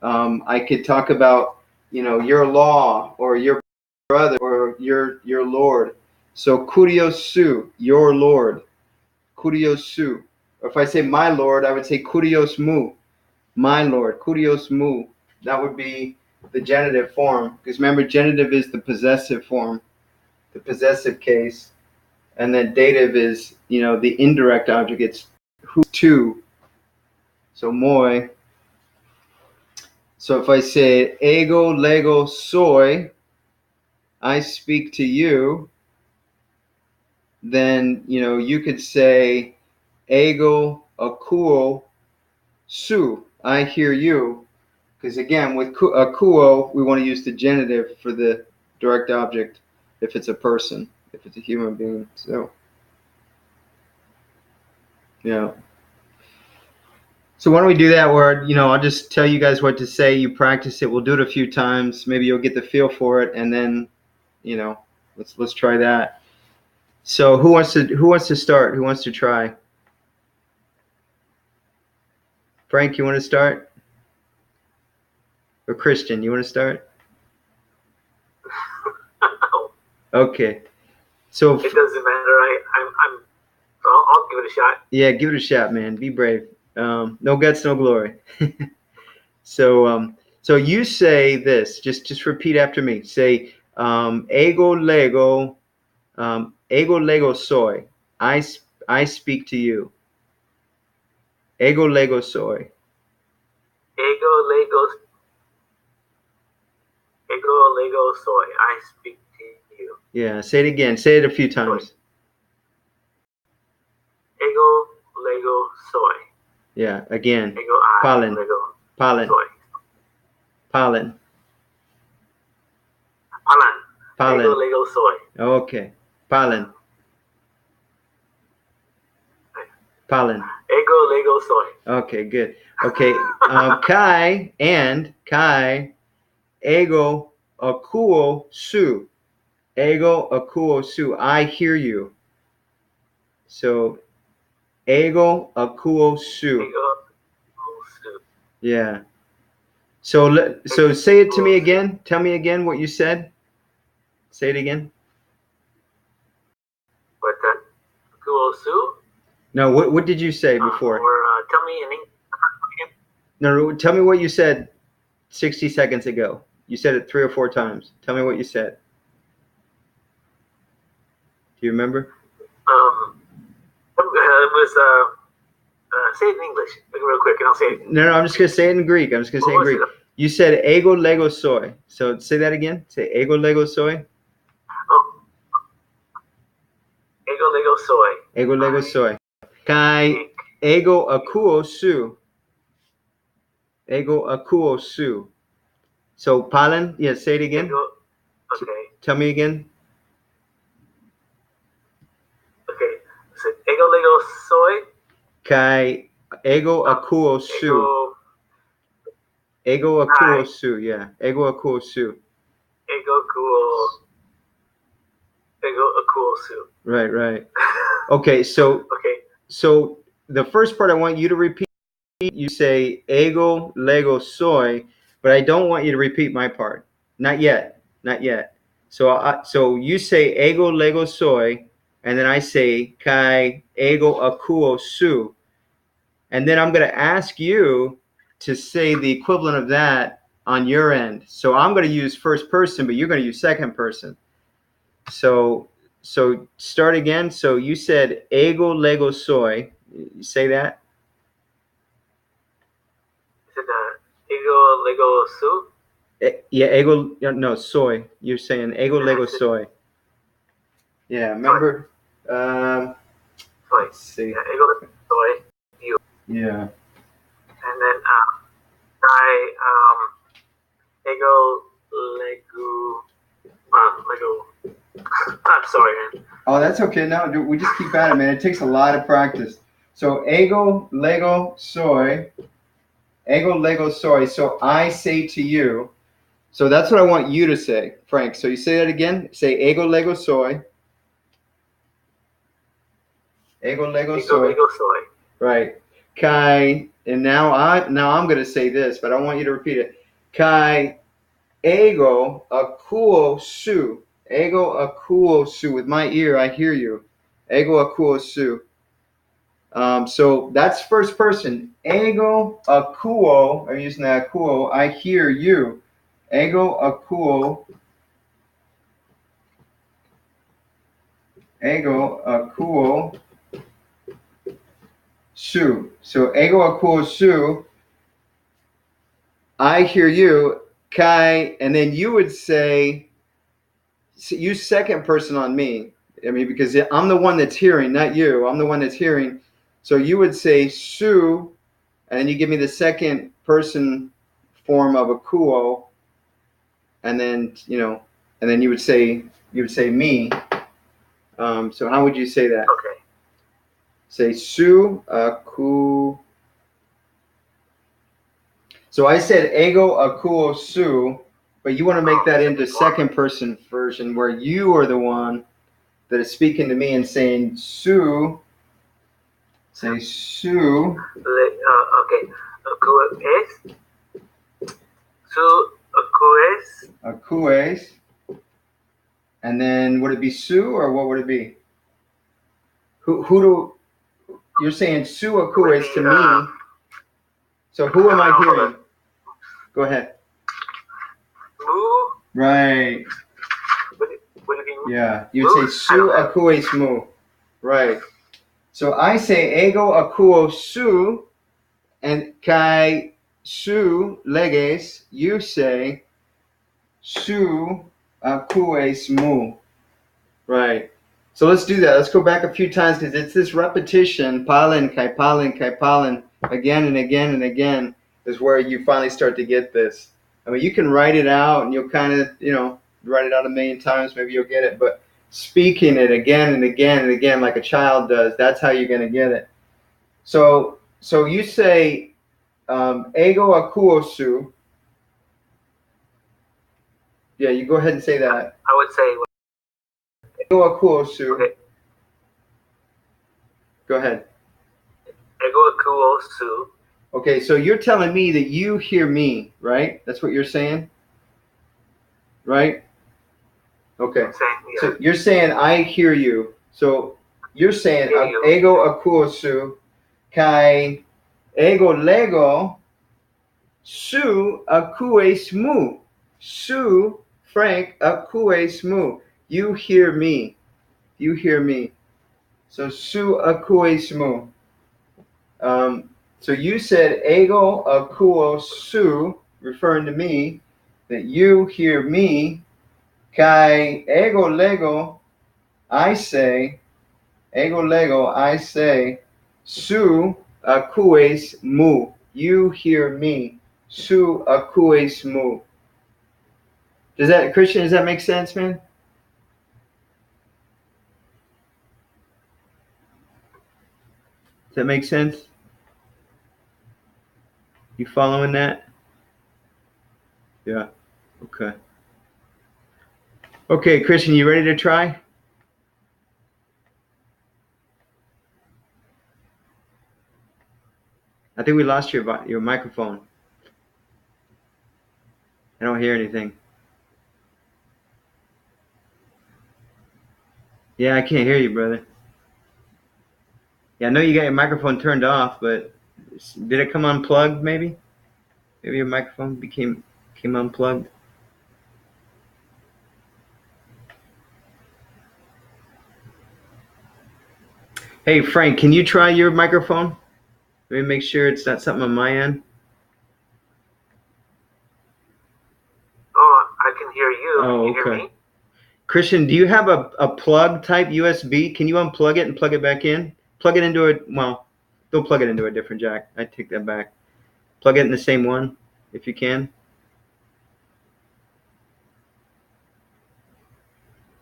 I could talk about, your law or your brother or your Lord. So kuriosu, your Lord. Kuriosu. Or if I say my Lord, I would say kurios mu, my Lord. Kurios mu. That would be the genitive form. Because remember, genitive is the possessive form, the possessive case. And then dative is, the indirect object. It's who to. So moi. So if I say ego lego soy, I speak to you, then you could say ego akuo su, I hear you. Because again, with akuo, we want to use the genitive for the direct object if it's a person, if it's a human being. So, yeah. So why don't we do that where, I'll just tell you guys what to say. You practice it. We'll do it a few times. Maybe you'll get the feel for it, and then, let's try that. So who wants to start? Who wants to try? Frank, you want to start? Or Christian, you want to start? Okay. So it doesn't matter. I'll give it a shot. Yeah, give it a shot, man. Be brave. No guts, no glory. So you say this. Just repeat after me. Say, ego lego, ego lego soy. I speak to you. Ego lego soy. Ego lego soy. I speak to you. Yeah, say it again. Say it a few times. Ego lego soy. Yeah, again. Ego I Palin. lego Palin. soy. Palin. Palin. Ego lego soy. Okay. Palin. Palin. Ego lego soy. Okay, good. Okay, Kai ego akuo su. Ego akuo su. I hear you. So ego akuo su. Ego su. Yeah. So say it to me again. Tell me again what you said. Say it again. What that? Akuo su? No, what did you say before? Or tell me in English. No, tell me what you said 60 seconds ago. You said it 3 or 4 times. Tell me what you said. Do you remember? It was say it in English real quick, and I'll say it. No, I'm just gonna say it in Greek. You said ego lego soy. So say that again. Say ego lego soy. Oh. Ego lego soy. Ego lego soy. Kai ego akuo su. Ego akuo su. So Palin, yeah, say it again. Okay. Tell me again. Okay. So ego lego soy. Kai ego akuo su. Ego akuo su, yeah. Ego akuo su. Ego akuo su. Right. Okay, so the first part I want you to repeat. You say ego lego soy, but I don't want you to repeat my part. Not yet. So you say ego lego soy, and then I say kai ego akuo su, and then I'm going to ask you to say the equivalent of that on your end. So I'm going to use first person, but you're going to use second person. So start again. So you said ego lego soy. You say that. Is it ego lego su? Yeah, ego. No, soy. You're saying ego lego soy. Yeah, remember? Soy. Let's see. Yeah, ego lego soy. You. Yeah. And then ego lego. Lego. I'm sorry, man. Oh, that's okay. No, we just keep at it, man. It takes a lot of practice. So ego lego soy. Ego lego soy. So I say to you. So that's what I want you to say, Frank. So you say that again. Say ego lego soy. Ego lego soy. Ego lego soy. Right. Kai and now I'm going to say this, but I want you to repeat it. Kai ego akuo su. Ego akuo su. With my ear, I hear you. Ego akuo su. So that's first person. Ego akuo. I'm using that akuo. I hear you. Ego akuo. Ego akuo su. So ego akuo su. I hear you. Kai, and then you would say, use second person on me. I mean, because I'm the one that's hearing, not you. I'm the one that's hearing. So you would say su, and then you give me the second person form of akuo, and then and then you would say me. So how would you say that? Okay. Say su aku. So I said ego akuo su, but you want to make that into second person version where you are the one that is speaking to me and saying su. Say su. Okay. Aku es. Su aku es. Akues. And then would it be su or what would it be? Who do you're saying su akues to me? So who am I hearing? Go ahead. Mu. Right. Would it be Yeah. You'd say su akues mu. Right. So I say ego akuo su, and kai su leges. You say su akues mu. Right. So let's do that. Let's go back a few times because it's this repetition, palin, kai palin, again and again and again is where you finally start to get this. I mean, you can write it out and you'll kind of, write it out a million times, maybe you'll get it. But speaking it again and again and again like a child does, that's how you're going to get it. So you say ego akuosu. Yeah, you go ahead and say that. I would say Ego akuosu. okay. Go ahead. Ego akuo su. Okay, so you're telling me that you hear me, right? That's what you're saying? Right? Okay. I'm saying, yeah. So you're saying I hear you. So you're saying ego akuosu kai ego lego su akues mu. Su Frank akues mu. You hear me. You hear me. So su akues mu. So you said ego akuo su, referring to me, that you hear me. Kai ego lego, I say, ego lego, I say, su akues mu. You hear me. Su akues mu. Christian, does that make sense, man? Does that make sense? You following that? Yeah. Okay. Okay, Christian, you ready to try? I think we lost your microphone. I don't hear anything. Yeah, I can't hear you, brother. Yeah, I know you got your microphone turned off, but did it come unplugged maybe? Maybe your microphone came unplugged. Hey, Frank, can you try your microphone? Let me make sure it's not something on my end. Oh, I can hear you. Oh, can you okay. hear me? Christian, do you have a plug type USB? Can you unplug it and plug it back in? Plug it into don't plug it into a different jack. I take that back. Plug it in the same one if you can.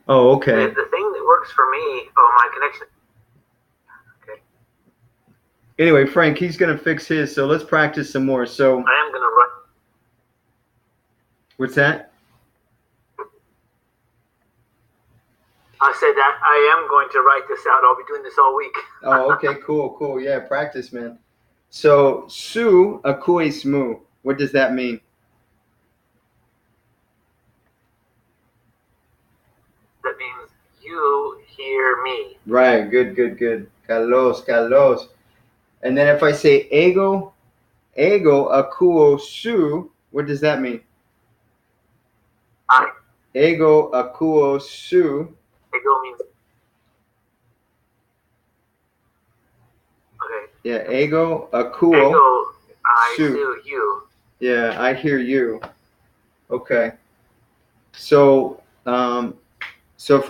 Oh, okay. The thing that works for me, my connection. Okay. Anyway, Frank, he's going to fix his, so let's practice some more. So I am going to run. What's that? I said that I am going to write this out. I'll be doing this all week. Oh, okay, cool. Yeah, practice, man. So su akui smu. What does that mean? That means you hear me. Right. Good. Kalos. And then if I say ego akuo su, what does that mean? I. Ego akuo su. Ego means. Okay. Yeah. Ego akuo. Ego, I su. sue you. Yeah. I hear you. Okay. So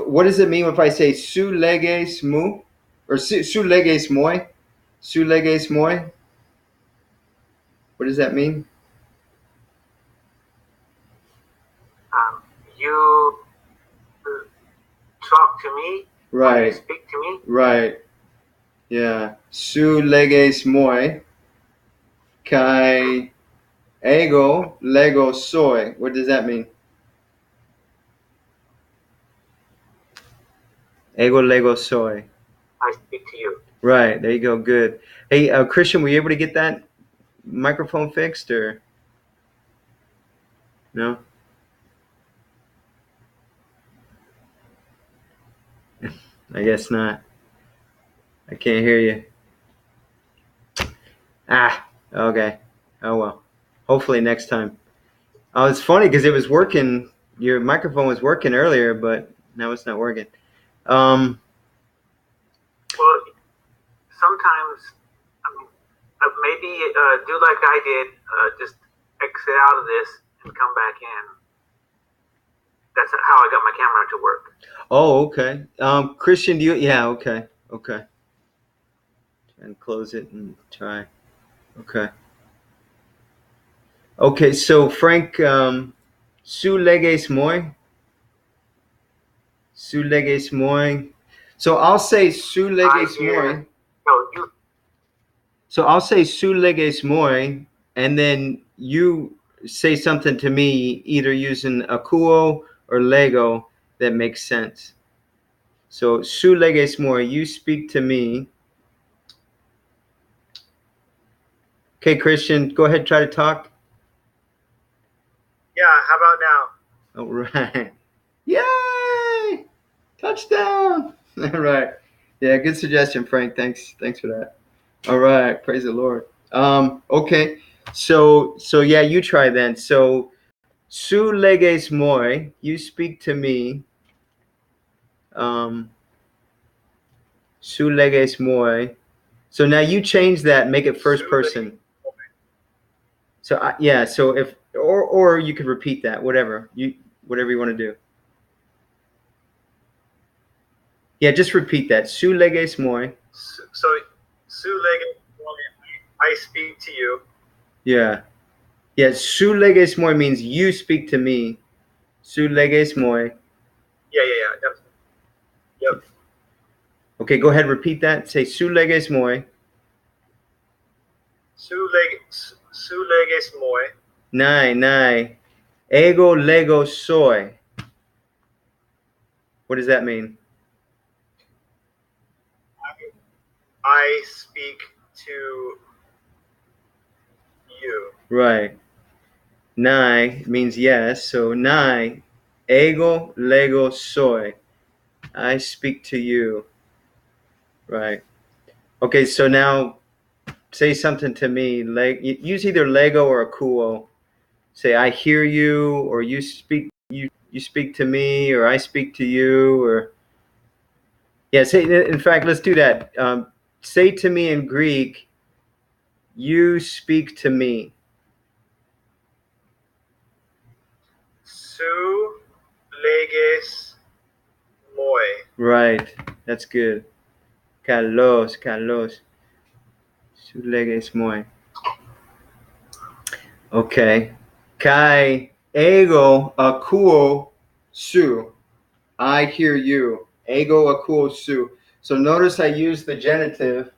what does it mean if I say su leges mu, or su leges moi? Su leges moi. What does that mean? You talk to me. Right. You speak to me. Right. Yeah. Su leges moi. Kai ego lego soy. What does that mean? Ego lego soy. I speak to you. Right. There you go. Good. Hey, Christian, were you able to get that microphone fixed or no? I guess not. I can't hear you. Okay. Oh well. Hopefully next time. Oh, it's funny because it was working. Your microphone was working earlier, but now it's not working. Well, sometimes, maybe do like I did. Just exit out of this and come back in. That's how I got my camera to work. Oh, okay. Christian, do you? Yeah. Okay. And close it and try. Okay. Okay. So Frank, su leges moi. Su leges moi. So I'll say su leges moi. No, you. So I'll say su leges moi, and then you say something to me, either using akuo or lego that makes sense. So su leges moi, you speak to me. Okay, Christian, go ahead, try to talk. Yeah, how about now? All right. Yay! Touchdown! All right. Yeah, good suggestion, Frank. Thanks for that. All right. Praise the Lord. Okay. So yeah, you try then. So su leges moi, you speak to me. Su leges moi. So now you change that, make it first person. So yeah, so if or you could repeat that, whatever you want to do. Yeah, just repeat that. Su leges moi. So, su leges moi, I speak to you. Yeah. Yeah, su leges moi means you speak to me. Su leges moi. Yeah. Yep. Okay, go ahead, repeat that. Say su leges moi. Su leges moi. Nai. Ego lego soy. What does that mean? I speak to you. Right. Nai means yes. So nai. Ego lego soy. I speak to you. Right. Okay, so now say something to me. Use either lego or akuo. Say I hear you, or you speak to me, or I speak to you, or yeah. Say in fact, let's do that. Say to me in Greek, you speak to me. Su leges moi. Right. That's good. Carlos. Su leges moi. Okay. Kai ego akuo su. I hear you. Ego akuo su. So notice I use the genitive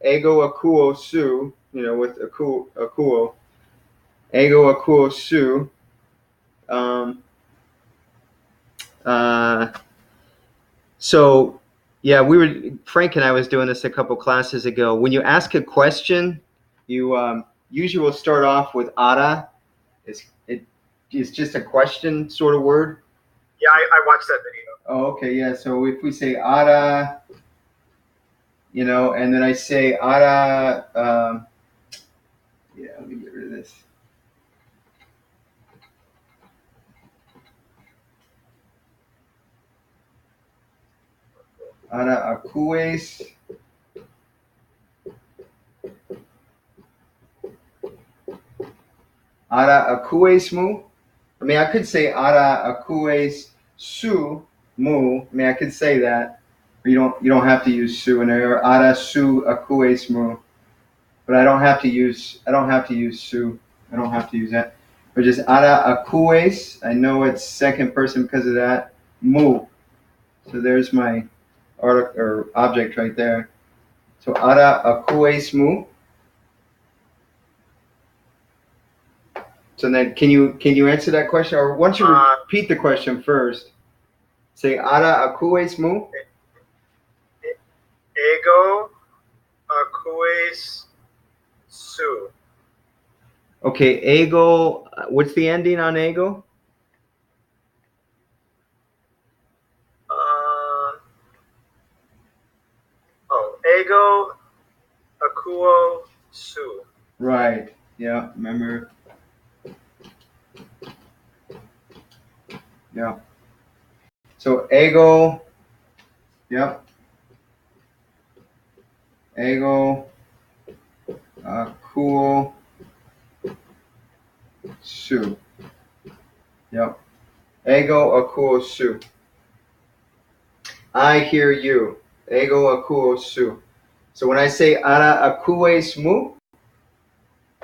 ego akuo su, with akuo. Ego akuo su. So yeah, Frank and I was doing this a couple classes ago. When you ask a question, you usually will start off with ara. It's just a question sort of word. Yeah, I watched that video. Oh, okay, yeah. So if we say ara, and then I say ara, yeah, let me get rid of this. Ara akues. Ara akues mu. I mean, I could say ara akues su mu. I mean, I could say that. But you don't have to use su in there. Or ara su akues mu. But I don't have to use su. I don't have to use that. But just ara akues. I know it's second person because of that. Mu. So there's my article or object right there. So ara akues mu. So then, can you answer that question, or once you repeat the question first, say ara akues mu. Ego akues su. Okay, ego. What's the ending on ego? Ego akuo su. Right. Yeah. Remember. Yeah. So ego. Yep. Ego akuo su. Yep. Ego akuo su. I hear you. Ego akuo su. So when I say ara akues mu,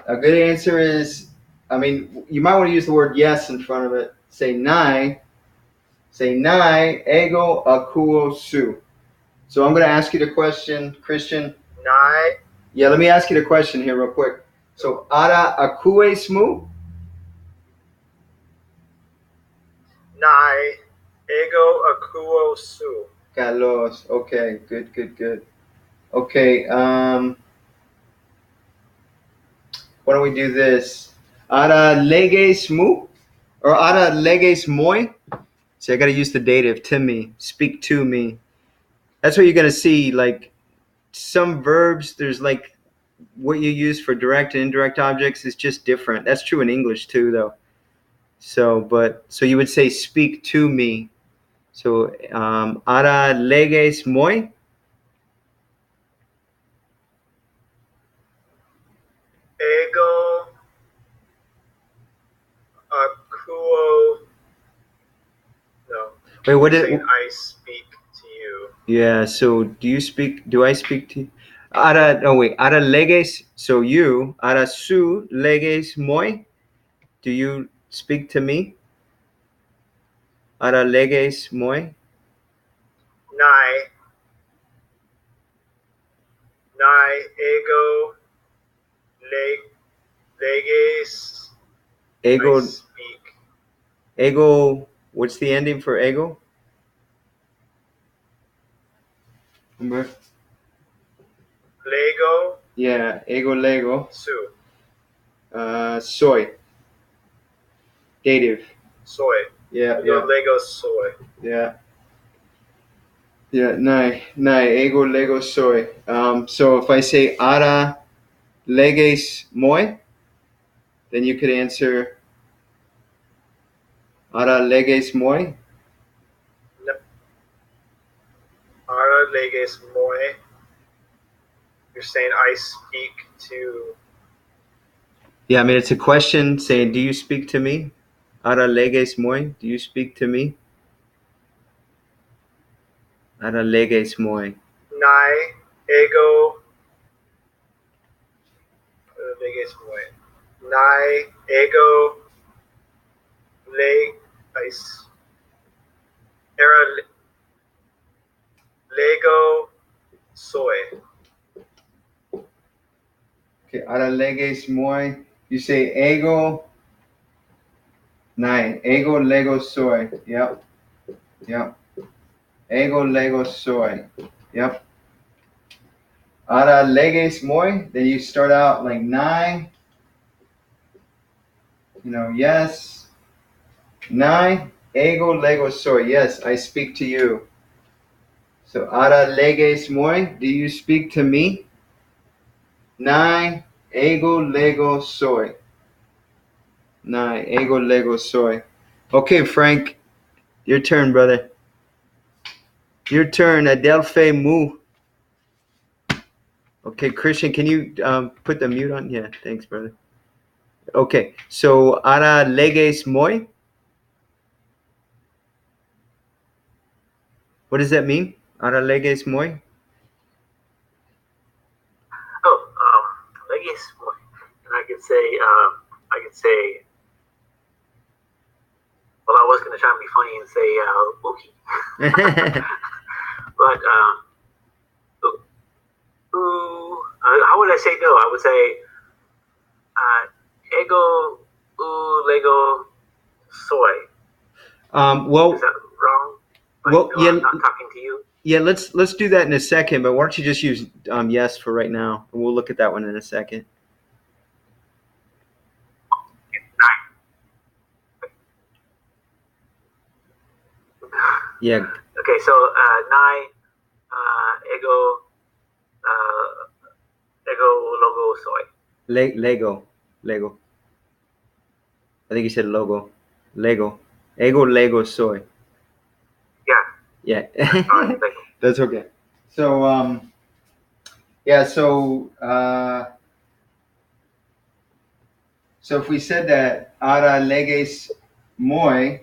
a good answer is, I mean, you might want to use the word yes in front of it. Say nai. Say nai ego akuo su. So I'm going to ask you the question, Christian. Nai. Yeah, let me ask you the question here real quick. So ara akues mu. Nai ego akuo su. Carlos. Okay, good. Okay, why don't we do this? Ara leges mu? Or ara leges moi? See, I got to use the dative, to me. Speak to me. That's what you're going to see. Like, some verbs, there's like what you use for direct and indirect objects is just different. That's true in English too, though. So you would say speak to me. So, ara leges moi? Ego akuo. No. Wait, what did? I speak to you. Yeah. So do I speak to you? Ara, no wait. Ara leges. So you. Ara su leges moi. Do you speak to me? Ara leges moi. Nai ego leges. Ego. I speak. Ego. What's the ending for ego? Remember? Lego. Yeah. Ego lego. Su. Soy. Dative. Soy. Yeah. Lego soy. Yeah. Yeah. Nai. Ego lego soy. So if I say ara leges moi, then you could answer ara leges moi. No. Ara leges moi. You're saying I speak to. Yeah, I mean it's a question saying, "Do you speak to me?" Ara leges moi. Do you speak to me? Ara leges moi. Nai ego leges moi. Nai ego ice. Era Lego soy. Okay, ara leges moi. You say ego. Nine. Ego lego soy. Yep. Ego lego soy. Yep. Ara leges moi. Then you start out like nine. Yes. Nine. Ego lego soy. Yes, I speak to you. So ara leges moi. Do you speak to me? Nine. Ego lego soy. Nine. Ego lego soy. Okay, Frank. Your turn, brother. Your turn. Adelphe mu. Okay, Christian, can you put the mute on? Yeah, thanks, brother. Okay, so ara leges moi. What does that mean? Ara leges moi. Oh, I guess, and I could say, well, I was going to try and be funny and say, okay. But, how would I say no? I would say, ego, lego, soy. Well, is that wrong? Like, well, yeah, I'm not talking to you. Yeah, let's do that in a second. But why don't you just use yes for right now, and we'll look at that one in a second. Yeah. Okay, so nai, ego, logo, soy. Lego. I think you said logo. Lego. Ego, Lego, soy. Yeah. Yeah. That's okay. So yeah. So if we said that ara leges moi,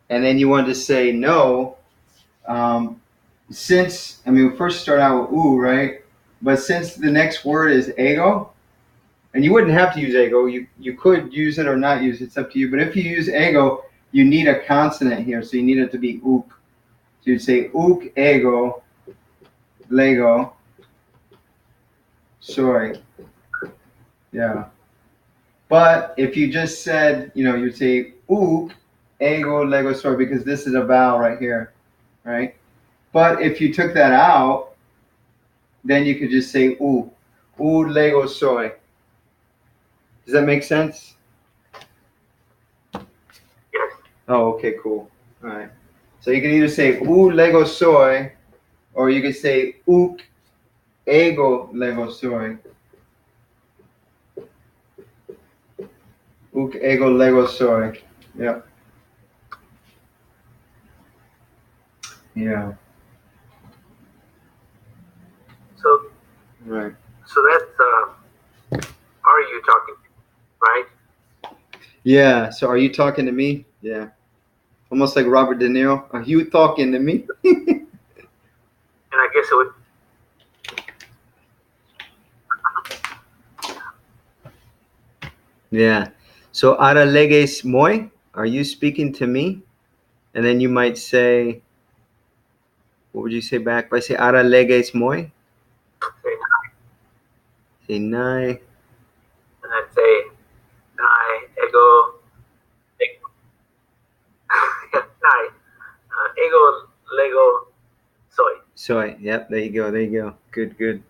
and then you wanted to say no, since we first start out with oo, right? But since the next word is ego, and you wouldn't have to use ego, you could use it or not use it. It's up to you. But if you use ego, you need a consonant here, so you need it to be ook. So you'd say ook ego lego soy. Yeah. But if you just said, you'd say ook ego lego soy, because this is a vowel right here, right? But if you took that out, then you could just say oo lego soy. Does that make sense? Yes. Oh, okay, cool. All right. So you can either say oo lego soy, or you could say ook ego lego soy. Ook ego lego soy. Yeah. Yeah. So Right. So that's are you talking, right? Yeah. So are you talking to me? Yeah. Almost like Robert De Niro. Are you talking to me? And I guess it would. Yeah. So ara leges moi, are you speaking to me? And then you might say, what would you say back? If I say ara leges moi? Say nai. And I'd say ego nai ego lego soy. Soy. Yep. There you go. Good.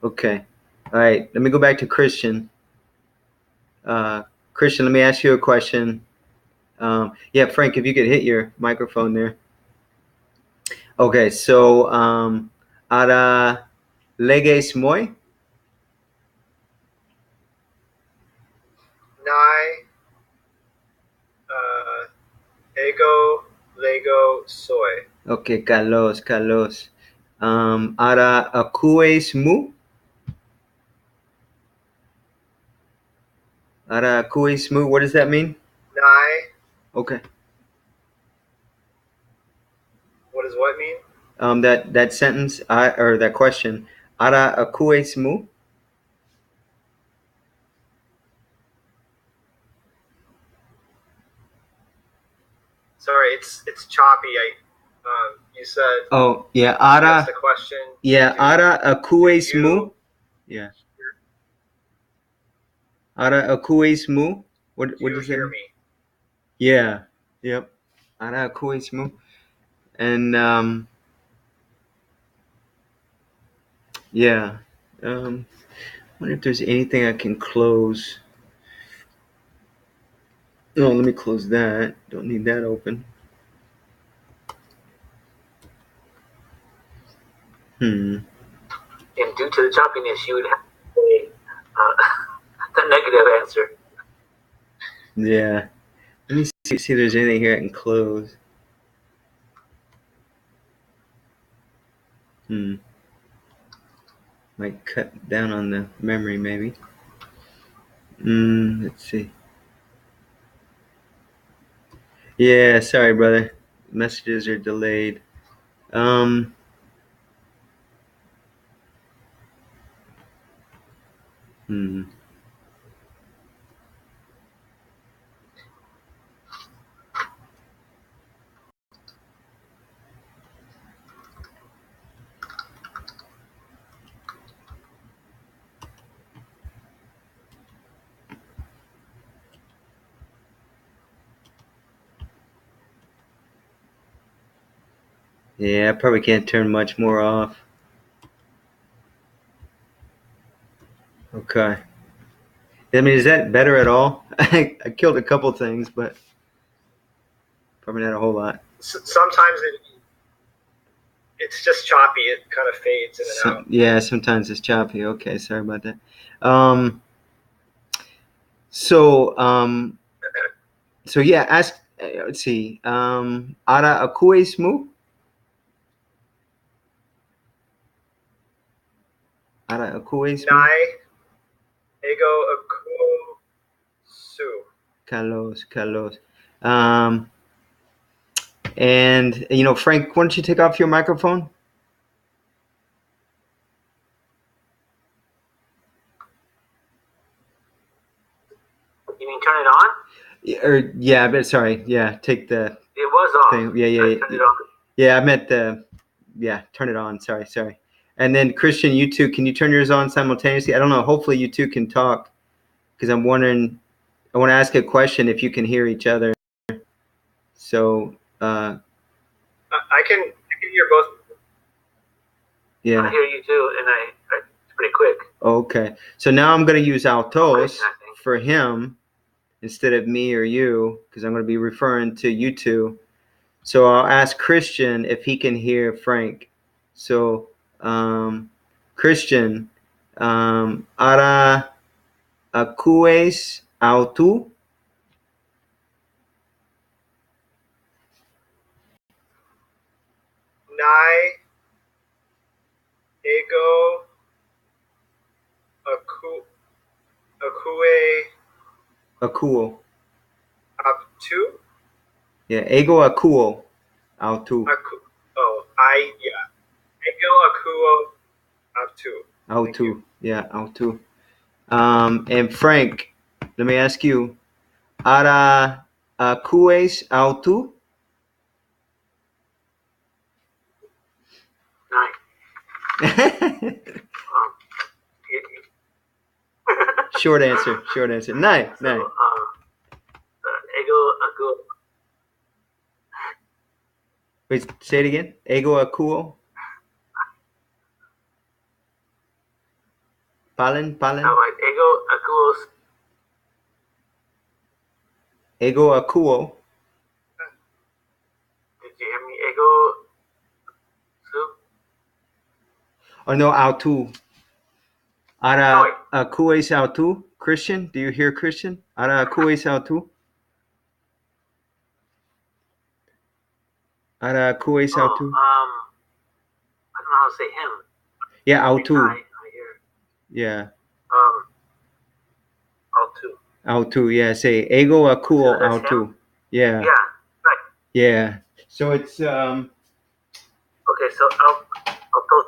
Okay. All right. Let me go back to Christian. Christian, let me ask you a question. Yeah, Frank, if you could hit your microphone there. Okay, so ara leges moi? Nai, ego, lego, soy. Okay, Carlos. Ara akues mu? Ara akues mu, what does that mean? Nai, Okay. what does what mean? That sentence, or that question, ara akues mu? Sorry, it's choppy. You said. Oh, yeah, That's ara. the question. Yeah, ara akues mu? Yeah. Ara akues mu? What Do you does that hear mean? me? Yeah. Yep. Ara akues mu? And yeah. Wonder if there's anything I can close. No, let me close that. Don't need that open. And due to the choppiness, you would have to say the negative answer. Yeah. Let me see if there's anything here I can close. Might cut down on the memory, maybe. Let's see. Yeah, sorry, brother. Messages are delayed. Yeah, I probably can't turn much more off. Okay. I mean, is that better at all? I killed a couple things, but probably not a whole lot. Sometimes it's just choppy. It kind of fades in and out. Yeah, sometimes it's choppy. Okay, sorry about that. So yeah, ask. Let's see. Ara akues mu? Ara akues mu? Nai ego akuo su. Kalos. And Frank, why don't you take off your microphone? You mean turn it on? Yeah, but sorry. Yeah, take the. It was off. Thing. Yeah. Turn it on. Yeah, I meant the. Yeah, turn it on. Sorry. And then Christian, you two, can you turn yours on simultaneously? I don't know. Hopefully, you two can talk, because I'm wondering. I want to ask a question if you can hear each other. So. I can hear both. Yeah. I hear you too, and it's pretty quick. Okay. So now I'm going to use Altos for him instead of me or you, because I'm going to be referring to you two. So I'll ask Christian if he can hear Frank. So, Christian, ara akues autu? Nai ego akue Akuo. aptu. Yeah, ego akuo autu. Ego akuo aptu. Autu. Yeah, autu. And Frank, let me ask you, ara akues autu? Short answer. Nice. Ego akuo. Wait, say it again. Ego akuo. Palen. Ego akuo. Ego akuo. Did you hear me? Ego su? Oh no, autu. Ara akues autu. Christian, do you hear Christian? Ara akues autu. Ara akues autu. I don't know how to say him. Yeah, autu. I hear. Yeah. Autu. Autu. Yeah. Say ego akuo autu. Yeah. Yeah. Right. Yeah. So it's Okay. So autos.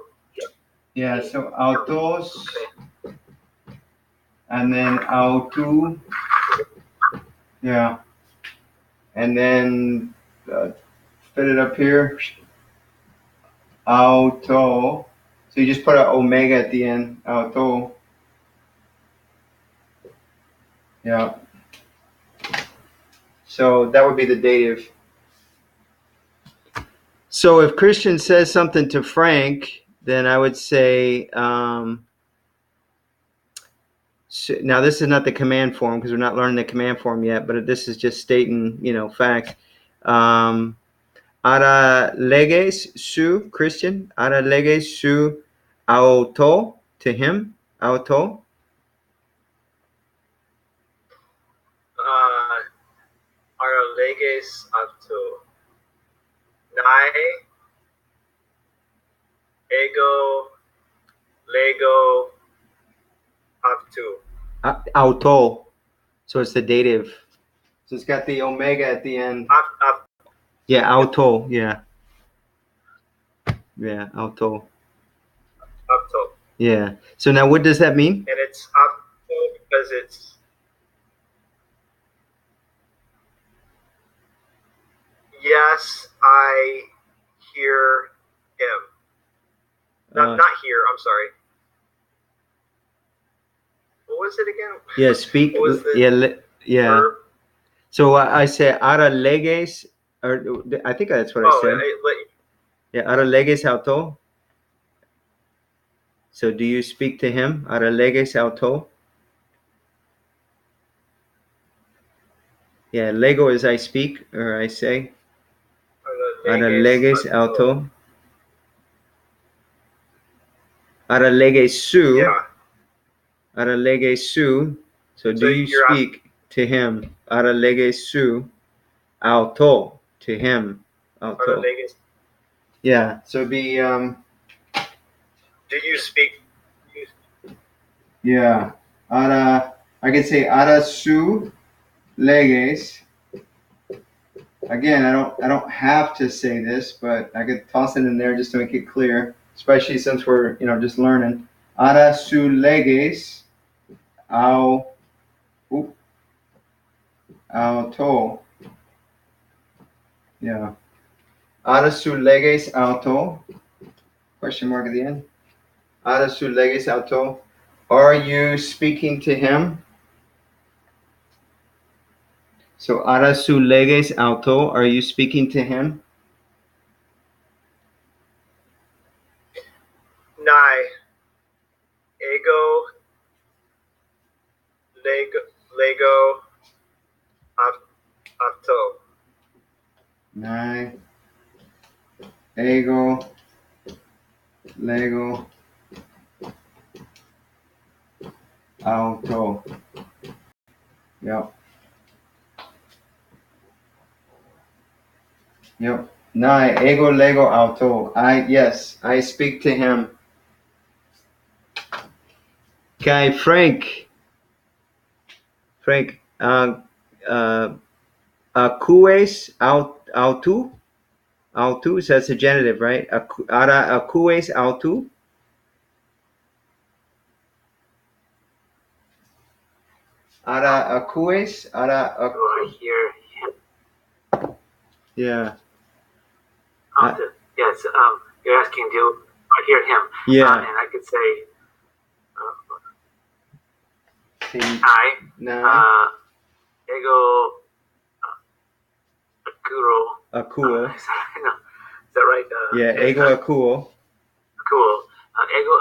Yeah. So autos. Okay. And then autu. Yeah. And then fit it up here. Auto. So you just put an omega at the end. Auto. Yeah. So that would be the dative. So if Christian says something to Frank, then I would say, now this is not the command form because we're not learning the command form yet, but this is just stating, facts. Ara leges su, Christian, ara leges su auto, to him, auto. Ara leges auto. Nai ego lego auto. Auto. So it's the dative. So it's got the omega at the end. Yeah, auto. Yeah. Yeah, auto. Auto. Yeah. So now what does that mean? And it's auto because it's yes, I hear him. Not here, I'm sorry. What was it again? Yeah, speak. Yeah. Verb? So I say ara leges, or I think that's what I said. Yeah, ara leges auto. So do you speak to him? Ara leges auto. Yeah, lego is I speak or I say. Ara leges auto. Ara leges su. Yeah. Ara leges su. So do you speak to him? Ara leges su auto, to him. Auto. Yeah, so it'd be do you speak? Yeah. Ara, I could say ara su leges. Again, I don't have to say this, but I could toss it in there just to make it clear, especially since we're just learning. Ara su leges au auto. Yeah. Ara su leges auto. Question mark at the end. Ara su leges auto. Are you speaking to him? So, ara su leges auto, are you speaking to him? Nai. Ego. Lego. Auto. Nai. Ego. Lego. Auto. Yep. Yep. Nai. Ego. Lego. Auto. Yes, I speak to him. Okay, Frank. Acues autu? Autu, so that's a genitive, right? Ara acues autu? Ara acues? Ara Do I hear him? Yeah. Yes, you're asking, do I hear him? Yeah. And I could say, I, ego, acuro. Acuo. Is that right? Yeah, ego acuo. Cool. Ego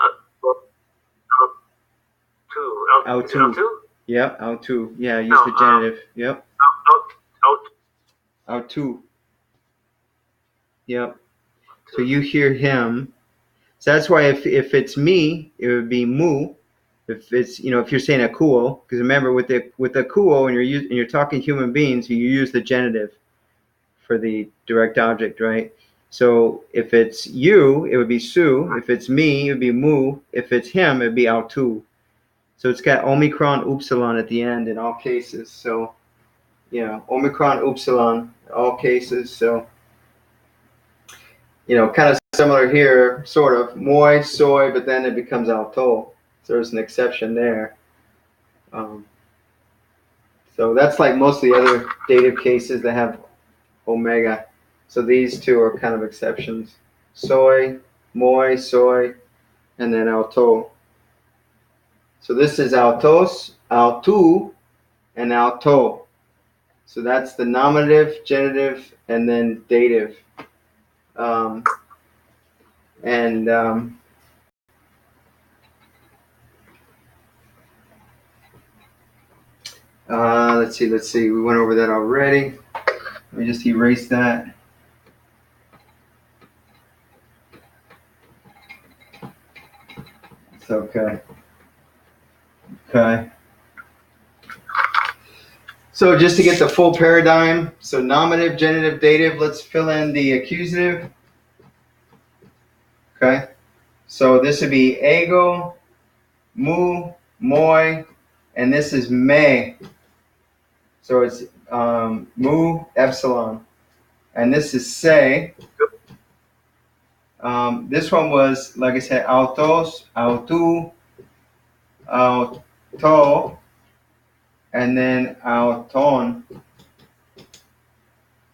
autu. Autu? Yep, autu. Yeah, use the genitive. Yep. Autu. Yep. So you hear him. So that's why if it's me, it would be mu. If it's if you're saying acuo, because remember with the acuo, when you're talking human beings, you use the genitive for the direct object, right? So if it's you, it would be su. If it's me, it would be mu. If it's him, it would be autu. So it's got omicron upsilon at the end in all cases. So omicron upsilon in all cases. So kind of similar here, sort of moi, soy, but then it becomes auto. So there's an exception there. So that's like most of the other dative cases that have omega. So these two are kind of exceptions. Soy, moi, soy, and then auto. So this is autos, autu, and auto. So that's the nominative, genitive, and then dative. Let's see. We went over that already. Let me just erase that. It's okay. Okay. So just to get the full paradigm, so nominative, genitive, dative, let's fill in the accusative. Okay. So this would be ego, mu, moi, and this is me. So it's mu, epsilon. And this is se. This one was, like I said, autos, autu, auto, and then auton.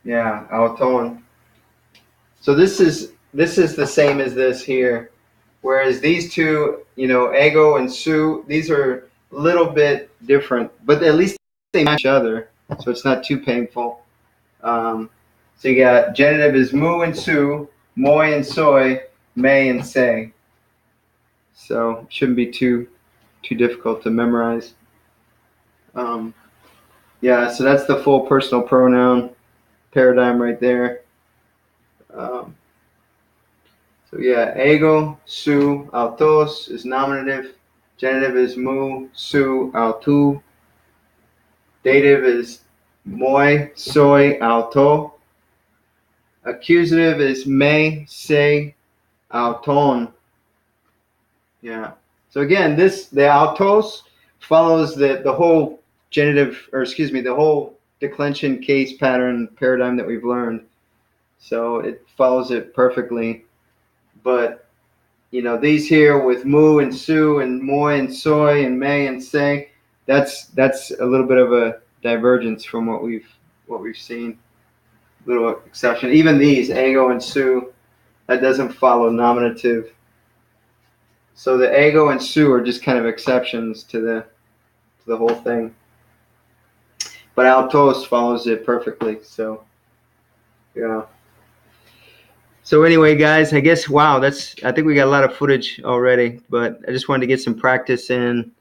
Yeah, auton. So this is the same as this here. Whereas these two, ego and su, these are a little bit different, but at least they match each other, so it's not too painful. So you got genitive is mu and su, moi and soy, me and se. So it shouldn't be too difficult to memorize. Yeah, so that's the full personal pronoun paradigm right there. Um, so yeah, ego, su, autos is nominative. Genitive is mu, su, autu. Dative is moi, soy, auto. Accusative is me, se, auton. Yeah. So again, the autos follows the whole genitive, or excuse me, the whole declension case pattern paradigm that we've learned. So it follows it perfectly. But these here with mu and su and moi and soy and me and se, that's a little bit of a divergence from what we've seen. Little exception. Even these ego and su, that doesn't follow nominative. So the ego and su are just kind of exceptions to the whole thing. But autos follows it perfectly. So yeah. So anyway, guys, I guess I think we got a lot of footage already, but I just wanted to get some practice in.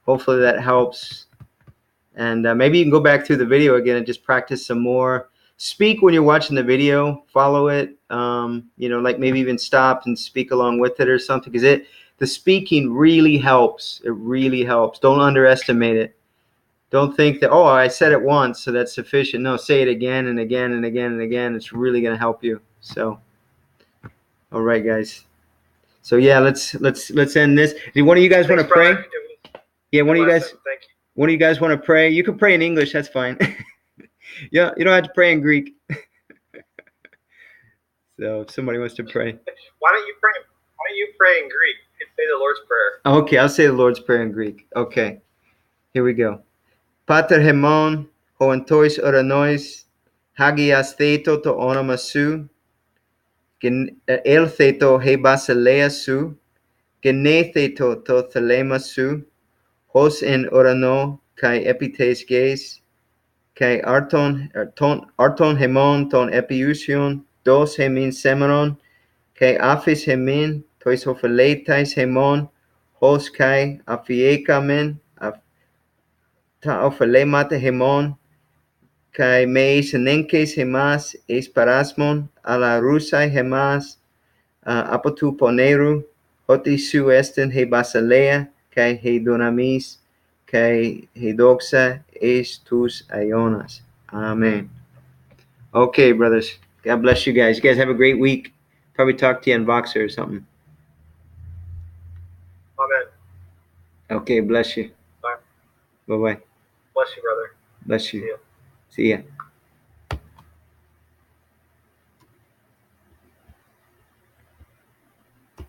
Hopefully that helps. And maybe you can go back through the video again and just practice some more. Speak when you're watching the video. Follow it. Like maybe even stop and speak along with it or something, because the speaking really helps. It really helps. Don't underestimate it. Don't think that, I said it once, so that's sufficient. No, say it again and again and again and again. It's really going to help you. So, all right, guys. So yeah, let's end this. Do one of you guys want to pray? Yeah, one of you guys. Thank you. One of you guys want to pray? You can pray in English. That's fine. Yeah, you don't have to pray in Greek. So if somebody wants to pray. Why don't you pray in Greek and say the Lord's Prayer? Okay, I'll say the Lord's Prayer in Greek. Okay, here we go. Pater hemon, hoentois oranois, hagias theto to onomasu, el theto he basileasu, gene theto to thelemasu, hos en orano kai epites ges, kai arton hemon ton epiusion, dos hemin semeron, kai aphis hemin, tois hophiletais hemon, hos kai aphiekamen, ta ophilemata hemon, kai meis nenkes hemas eis parasmon, ala rusai hemas, apotu poneru, hoti su esten he basilea, kai he dunamis, kai he doxa eis tus ionas. Amen. Okay, brothers. God bless you guys. You guys have a great week. Probably talk to you on Voxer or something. Amen. Okay, bless you. Bye. Bye-bye. Bless you, brother. Bless you. See ya. See ya.